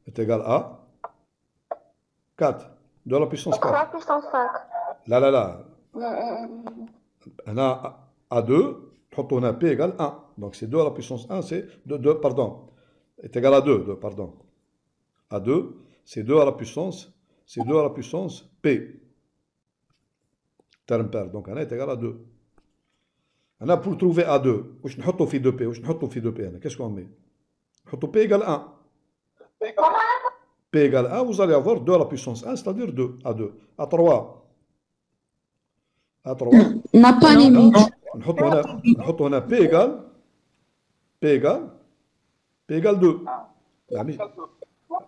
est égal à 4. 2 à la puissance 4. 3 puissance 5. Là. On a A2, on a P égale 1. Donc c'est 2 à la puissance 1, c'est 2, pardon. Est égal à 2, pardon. A2, c'est 2 à la puissance P. Terme pair. Donc on est égal à 2. On a pour trouver A2, je نحطه في 2P, qu'est-ce qu'on met? نحطه P égale 1. P égale 1, vous allez avoir 2 à la puissance 1, c'est-à-dire 2, A2. A3. N'a pas limite. نحط هنا P égale 2. يعني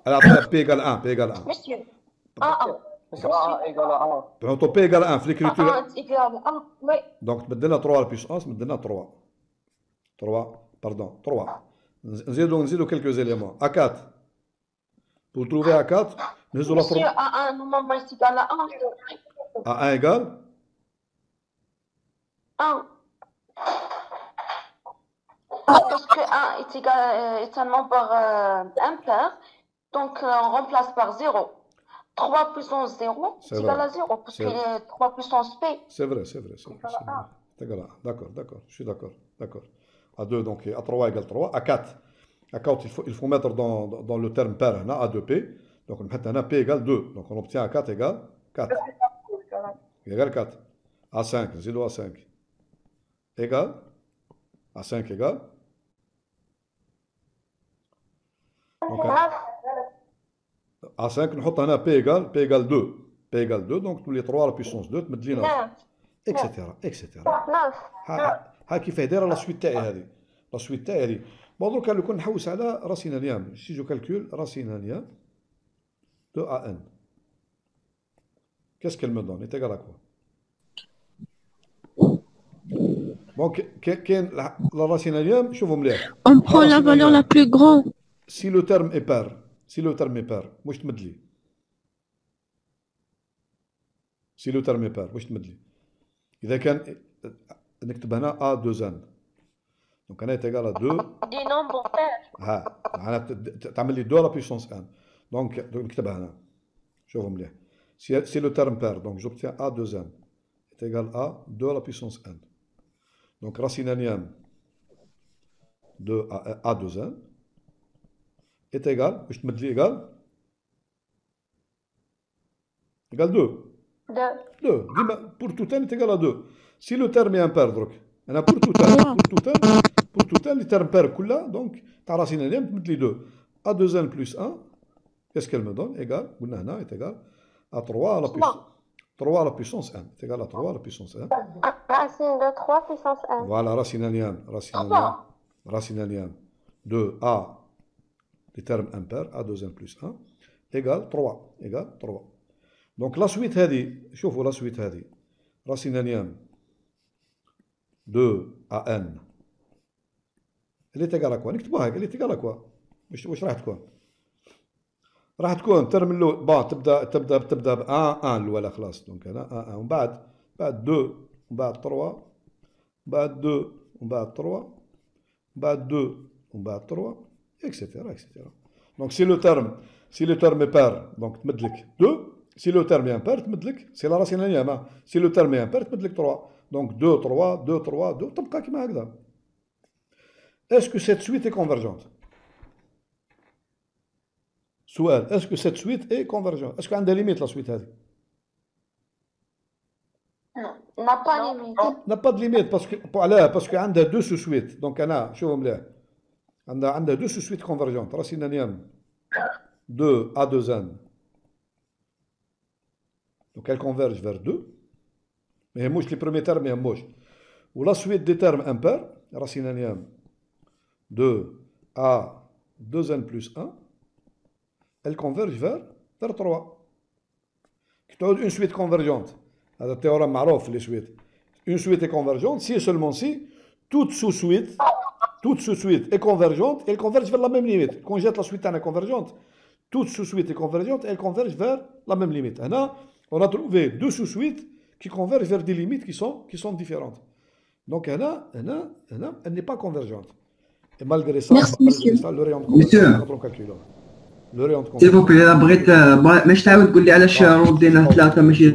alors P égale 1. Monsieur. A1. A égale à 1. نحطو P égale 1 في l'écriture. A1 égale 1. Oui. Donc بدلنا 3 à la puissance, بدلنا 3. نزيدو quelques éléments. A4. Pour trouver A4, nous allons Monsieur, A1 normalement est égal à 1. A1 égale 1. Parce que 1 est un nombre impair, donc on remplace par 0. 3 puissance 0 C'est est égal vrai. à 0, parce C'est qu'il est 3 puissance P. C'est vrai, c'est vrai. C'est vrai. Égal à 1. D'accord, d'accord. Je suis d'accord. D'accord. À 2, donc à 3 égale 3. À 4. À 4, il faut mettre dans le terme pair, à 2P. Donc on met un P égale 2. Donc on obtient à 4 égale 4. Égale 4. À 5, 0 à 5. Égal. À 5 égale. Donc à 5, nous mettons P égale 2. P égale 2, donc tous les 3 à la puissance 2, tu mets 9. etc. etc. 9. كيف دايره لا سويت تاعي هذه لا سويت تاعي هذه بون دروك لو كان نحوس على راسينا اليام سي جو كالكول راسينا اليام دو ا ان كاس كيل مو دون ايت ايغال ا كوا بون كاين لا راسينا اليام شوفوا مليح On prend la valeur la plus grande. سي لو تيرم اي بار سي لو تيرم اي بار واش تمد لي سي لو تيرم اي بار واش تمد لي اذا كان نكتب هنا ا 2 ان دونك هنا تيغال 2 دي نومبر بير. ها معناها تعمل لي 2 لا بويسونس 1 دونك نكتبها هنا شوفوا مليح سي لو تيرم بير دونك جوبتيان ا 2 ان تيغال ا 2 لا بويسونس 1 دونك راسينانيام دو ا 2 ان est égal واش تمد لي ايغال 2 2 ديما بور تو تان est égal à 2 si le terme est impair دروك انا بور تو تان لي تيرم بير كلها دونك تاع راسينا اليوم تمد لي 2 ا 2 ان بلس 1 qu'est-ce qu'elle me donne égal قلنا هنا est égal à 3 à la puissance 3 à la puissance 1 est égal à 3 à la puissance 1 Racine de 3 puissance 1. voilà racine اليوم de a les termes impairs a 2 n plus 1 égale 3 égale 3 donc la suite هذه شوفوا la suite هذه racine اليوم 2 à n elle est égale à quoi نكتبوها هكا elle est égale à quoi واش راح تكون راح تكون الترم الاول بون تبدا ب 1 الاولى خلاص دونك هنا 1 ومن بعد 2 ومن بعد 3 بعد 2 ومن بعد 3 بعد 2 ومن بعد 3 etc. Donc si le terme est pair, donc تمد لك 2. Si le terme est impair, تمد لك c'est la racine اليوم. Si le terme est impair, تمد لك 3. Donc 2 3 2 3 2 تبقى كيما هكذا. Est-ce que cette suite est convergente? سؤال est-ce que cette suite est convergente? Est-ce qu'عندها limite la suite هذه؟ n'a pas limite. n'a pas de limite parce que عندها deux sous-suites. Donc أنا شوفوا مليح عندها deux sous-suites convergentes. راسينا اليوم 2 à 2 n. Donc elles convergent vers 2. Mais les premiers termes يهموش. Ou la suite des termes impairs. راسينا اليوم 2 à 2 n plus 1. Elles convergent vers 3. كتعود une suite convergente. هذا التhéorème معروف في les suites. Une suite est convergente si et seulement si toute sous-suite est convergente et elle converge vers la même limite. Quand jette la suite est convergente, toute sous-suite est convergente et elle converge vers la même limite. Là, on a trouvé deux sous-suites qui convergent vers des limites qui sont différentes. Donc là, elle n'est pas convergente. Et malgré ça, le rayon de convergence, le rayon de convergence. S'il vous plaît, بغيت ماش تعاود تقول لي علاش ردينا ثلاثة ماشي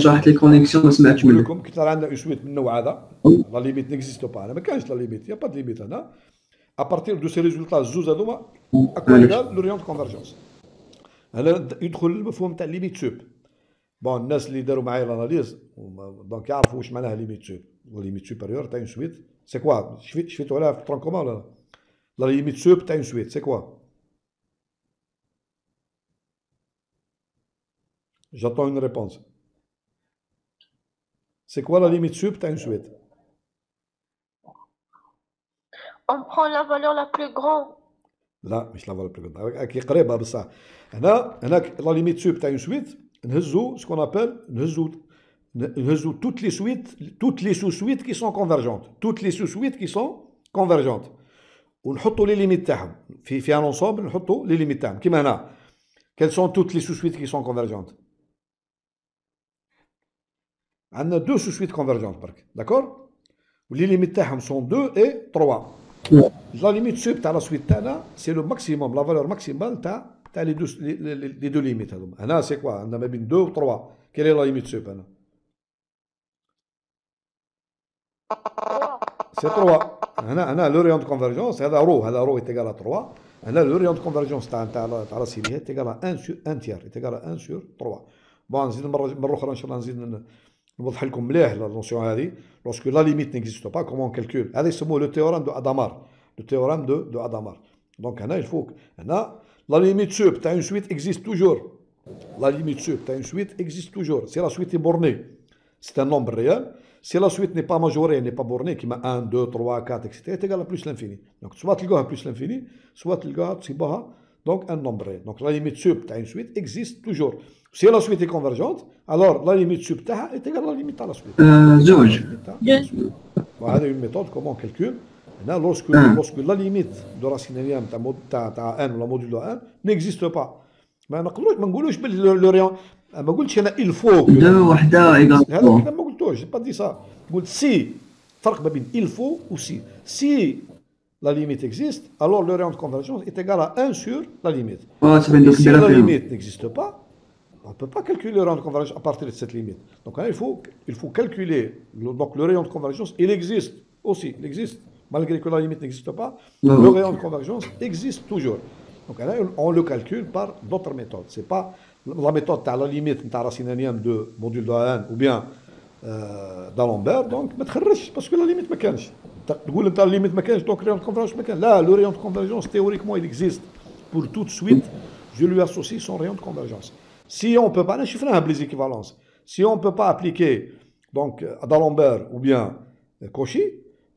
واحد لي كونيكسيون ما سمعتش منك. نقول لكم كي عندنا اون سويت من النوع هذا لا ليميت نيكزيستو با ما كانش لا ليميت يا با دو ليميت هنا ا بارتير دو سي ريزولتا الزوز هذوما اكو ايغال لو ريون دو كونفرجونس. هنا يدخل المفهوم تاع ليميت سوب. بون الناس اللي داروا معايا الاناليز دونك يعرفوا واش معناها ليميت سوب. ليميت سوبيريور تاع اون سويت سي كوا شفيتوا عليها في ترونكوما ولا لا؟ لا ليميت سوب تاع اون سويت سي كوا؟ J'attends une réponse. C'est quoi la limite sup d'une suite? On prend la valeur la plus grande. لا مش la valeur la plus grande. كي قريبة بصح. هناك la limite sup d'une suite نهزو ce qu'on appelle نهزو toutes les sous-suites qui sont convergentes. Toutes les sous-suites qui sont convergentes. ونحطوا les limites تاعهم. في un ensemble نحطوا les limites تاعهم. كيما هنا. Quelles sont toutes les sous-suites qui sont convergentes? On a deux sous-suites convergentes, d'accord? Les limites sont 2 et 3. La limite sub de la suite, c'est le maximum, la valeur maximale تاع les deux limites هذوما. هنا سي كوا عندنا ما بين 2 و 3. Quelle est la limite sup هنا؟ سي 3. هنا لو ريون دو كونفرجونس هذا رو est égal à 3. هنا لو ريون دو كونفرجونس تاع لا سيري est égal à 1 sur 1 tiers est égal à 1 sur 3. بون نزيد مرة أخرى إن شاء الله نزيد نوضح لكم مليح لا نوسيون هذه. لوسكو لا ليميت نيكزيست با كومون كالكول هذا يسموه لو تيورام دو أدامار. لو تيورام دو أدامار. دونك هنا الفوق هنا لا ليميت سوب تاع اون سويت اكزيست توجور. لا ليميت سوب تاع اون سويت اكزيست توجور. سي لا سويت est bornée c'est un nombre réel. Si la suite n'est pas majorée, n'est pas bornée, qui m'a 1, 2, 3, 4, etc., est égal à plus l'infini. Donc, soit tu as plus l'infini, soit tu as donc un nombre réel. Donc, la limite sub de une suite existe toujours. Si la suite est convergente, alors la limite sub est égale à la limite à la suite. George. Voilà une méthode, comment on calcule. Lorsque la limite de racine linéaire de n ou la module de n n'existe pas. Mais on ne peut pas le rayon. ما قلتش انا il faut 2 وحده ايغال هذا ما قلتوش جي با دي سا. قلت سي فرق ما بين il faut و si la limite existe alors le rayon de convergence est égal à 1 sur la limite. Si la limite n'existe pas on ne peut pas calculer le rayon de convergence à partir de cette limite. Donc là, il faut calculer donc le rayon de convergence. Il existe aussi, il existe malgré que la limite n'existe pas. Le rayon de convergence existe toujours. Donc là, on le calcule par d'autres méthodes. C'est pas la méthode à la limite de racine linéaire de module de n ou bien d'Alembert. Donc ما تخرجش parce que la limite ما كانش. تقول انت la limite ما كانش donc le rayon de convergence ما كان. Là, le rayon de convergence théoriquement il existe pour toute suite. Je lui associe son rayon de convergence. Si on ne peut pas, je fais les équivalences. Si on ne peut pas appliquer donc d'Alembert ou bien Cauchy,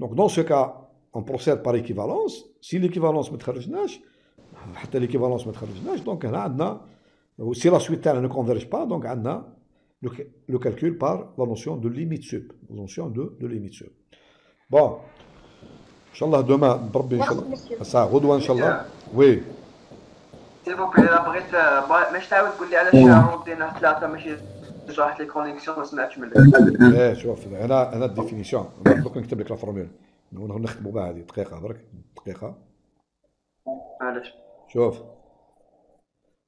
donc dans ce cas, on procède par équivalence. Si l'équivalence ne تخرجناش, حتى l'équivalence ما تخرجناش, donc là, si la suite ne converge pas, donc on a le calcul par la notion de limite sup. La notion de limite sup. Bon, Inch'Allah, demain, ça, غدوة Inch'Allah. Oui. سيبوك الا بغيت ماشي تعاود تقول لي علاش العروض ديالنا 3 ماشي شرحت لي كونيكسيون ما سمعتش منك. شوف انا الديفينيسيون دوك نكتب لك لا فورمول نختموا بها هذه دقيقه برك دقيقه. علاش؟ شوف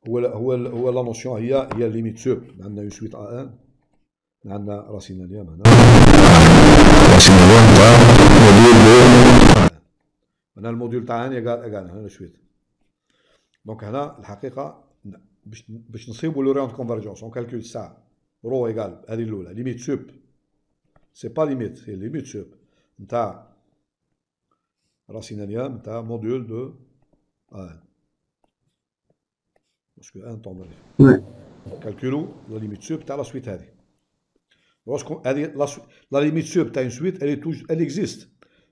هو لا نوسيون هي ليميت سوب. عندنا اون سويت ا 1 عندنا راسين اليوم هنا هنا الموديول تاع ان ايغال هنا سويت. دونك هنا الحقيقه باش نصيبوا لو رايون كونفرجونس اون كالكول سا رو ايغال هذه الاولى ليميت سوب سي با ليميت سي ليميت سوب نتاع راسين اليوم نتاع موديول دو ان باسكو ان طومبري كالكولو لا ليميت سوب تاع لا سويت هذه. لوسكو هذه لا ليميت سوب تاع اون سويت elle existe.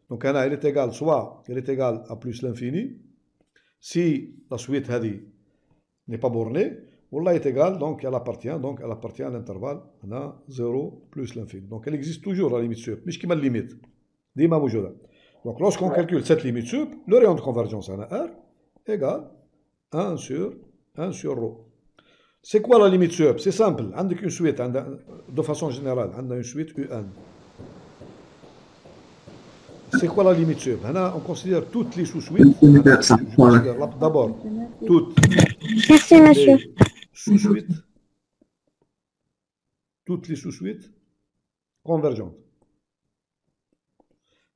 Donc هنا elle est égale soit elle est égale à plus l'infini si la suite n'est pas bornée, والله est égale, donc elle appartient à l'intervalle 0 plus l'infini. Donc elle existe toujours la limite sup, مش كيما limite ديما موجودة. Donc lorsqu'on calcule cette limite sup, le rayon de convergence R égale 1 sur ρ. C'est quoi la limite sup? C'est simple. عندك une suite de façon générale, عندنا une suite UN. C'est quoi la limite sub? On considère toutes les sous-suites. D'abord, toutes les sous-suites. Toutes les sous-suites convergentes.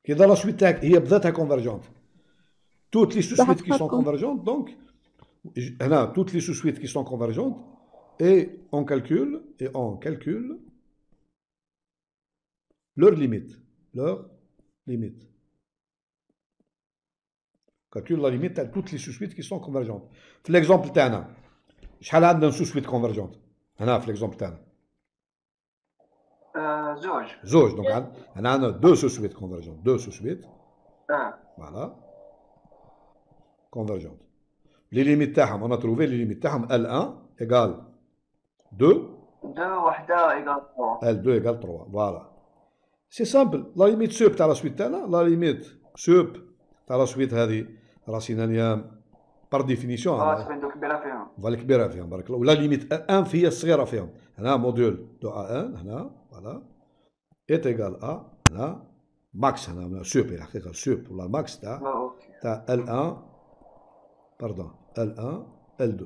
Qui dans la suite, il y a convergente. Toutes les sous-suites qui sont convergentes, donc, toutes les sous-suites qui sont convergentes, et on calcule leur limite. Limite. Calcule la limite à toutes les sous-suites qui sont convergentes. Dans l'exemple تاعنا شحال عندنا une sous-suite convergente هنا في l'exemple تاعنا زوج donc عندنا deux sous-suites convergentes voilà convergentes. Les limites تاعهم on a trouvé les limites تاعهم L1 égale 2 وحده égale 3 L2 égale 3 voilà. C'est simple. La limite sub تاع la suite تاعنا la limite sub تاع la suite هذه راسين اليام par définition الكبيرة فيهم بارك الله. ولا ليميت 1 هي الصغيرة فيهم. هنا موديول دو A1 هنا voilà est égal à هنا max هنا sub الحقيقة sub ولا max تاع L1 pardon L1 L2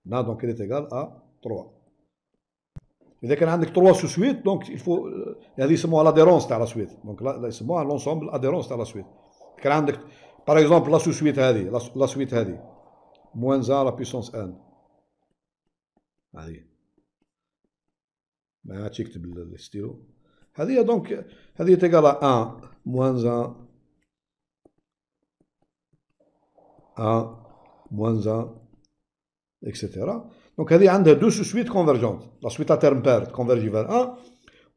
Là, donc elle est égale à 3. إذا كان عندك 3 sous suite, donc il faut هذه يسموها l'adhérence تاع la suite. Donc là يسموها l'ensemble adhérence تاع la suite. كان عندك par exemple la sous suite هذه la suite هذه moins 1 à la puissance n. هذه ما عادش يكتب الستيلو. هذه donc هذه est égale à 1 moins 1 1 moins 1 etc. Donc هذه عندها deux sous suite convergentes. La suite à terme paire converge vers 1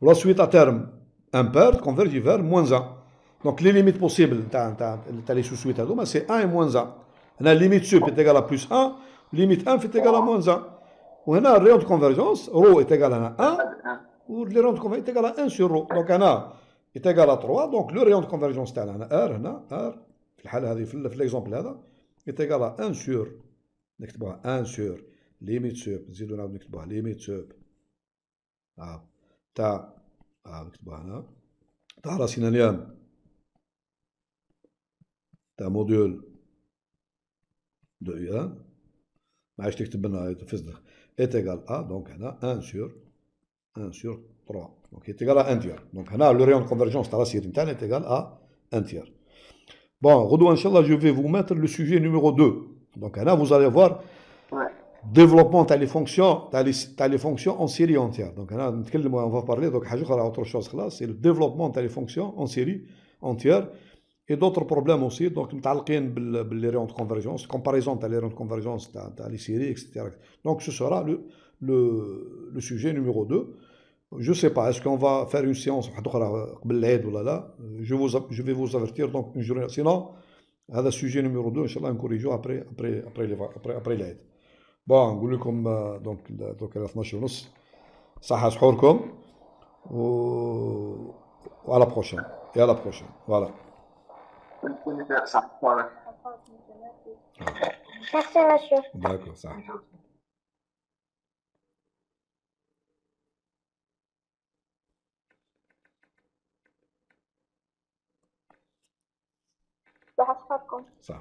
ou la suite à terme impaire converge vers moins 1. Donc les limites possibles تاع les sous suite هذوما c'est 1 et moins 1. هنا limite sup est égale à plus 1, limite inf est égale à moins 1. وهنا le rayon de convergence rho est égal à 1 ou le rayon de convergence est égal à 1 sur rho. Donc هنا est égal à 3. Donc le rayon de convergence تاعنا هنا r هنا r في الحالة هذه في l'exemple هذا est égal à 1 sur نكتبوها 1 sur limite sup نزيدو نعاود نكتبوها limite sup تاع نكتبوها هنا تاع راسيناليان تاع موديول دو U1 ما عادش تكتب لنا تفزدخ est égal à donc هنا 1 sur 3 donc est égal à 1 tiers. Donc هنا le rayon de convergence تاع la série نتاعنا est égal à 1 tiers. Bon, غدوة إن شاء الله je vais vous mettre le sujet numéro 2. Donc là vous allez voir développement تاع les fonctions en série entière. Donc là on va parler donc حاجة أخرى autre chose خلاص c'est le développement تاع les fonctions en série entière et d'autres problèmes aussi donc متعلقين باللي rayons de convergence comparaison تاع les rayons de convergence تاع les séries etc. Donc ce sera le sujet numéro 2. Je sais pas est-ce qu'on va faire une séance واحدة أخرى قبل العيد ولا لا. Je vais vous avertir donc une journée sinon هذا السوجي نيميرو 2 ان شاء الله نكوريجو ابري العيد. بون نقول لكم دونك 12 ونص صحة سحوركم وعلى بروشين et à la prochaine. Voilà. Merci, monsieur. D'accord, ça. صباح الخير. Ça.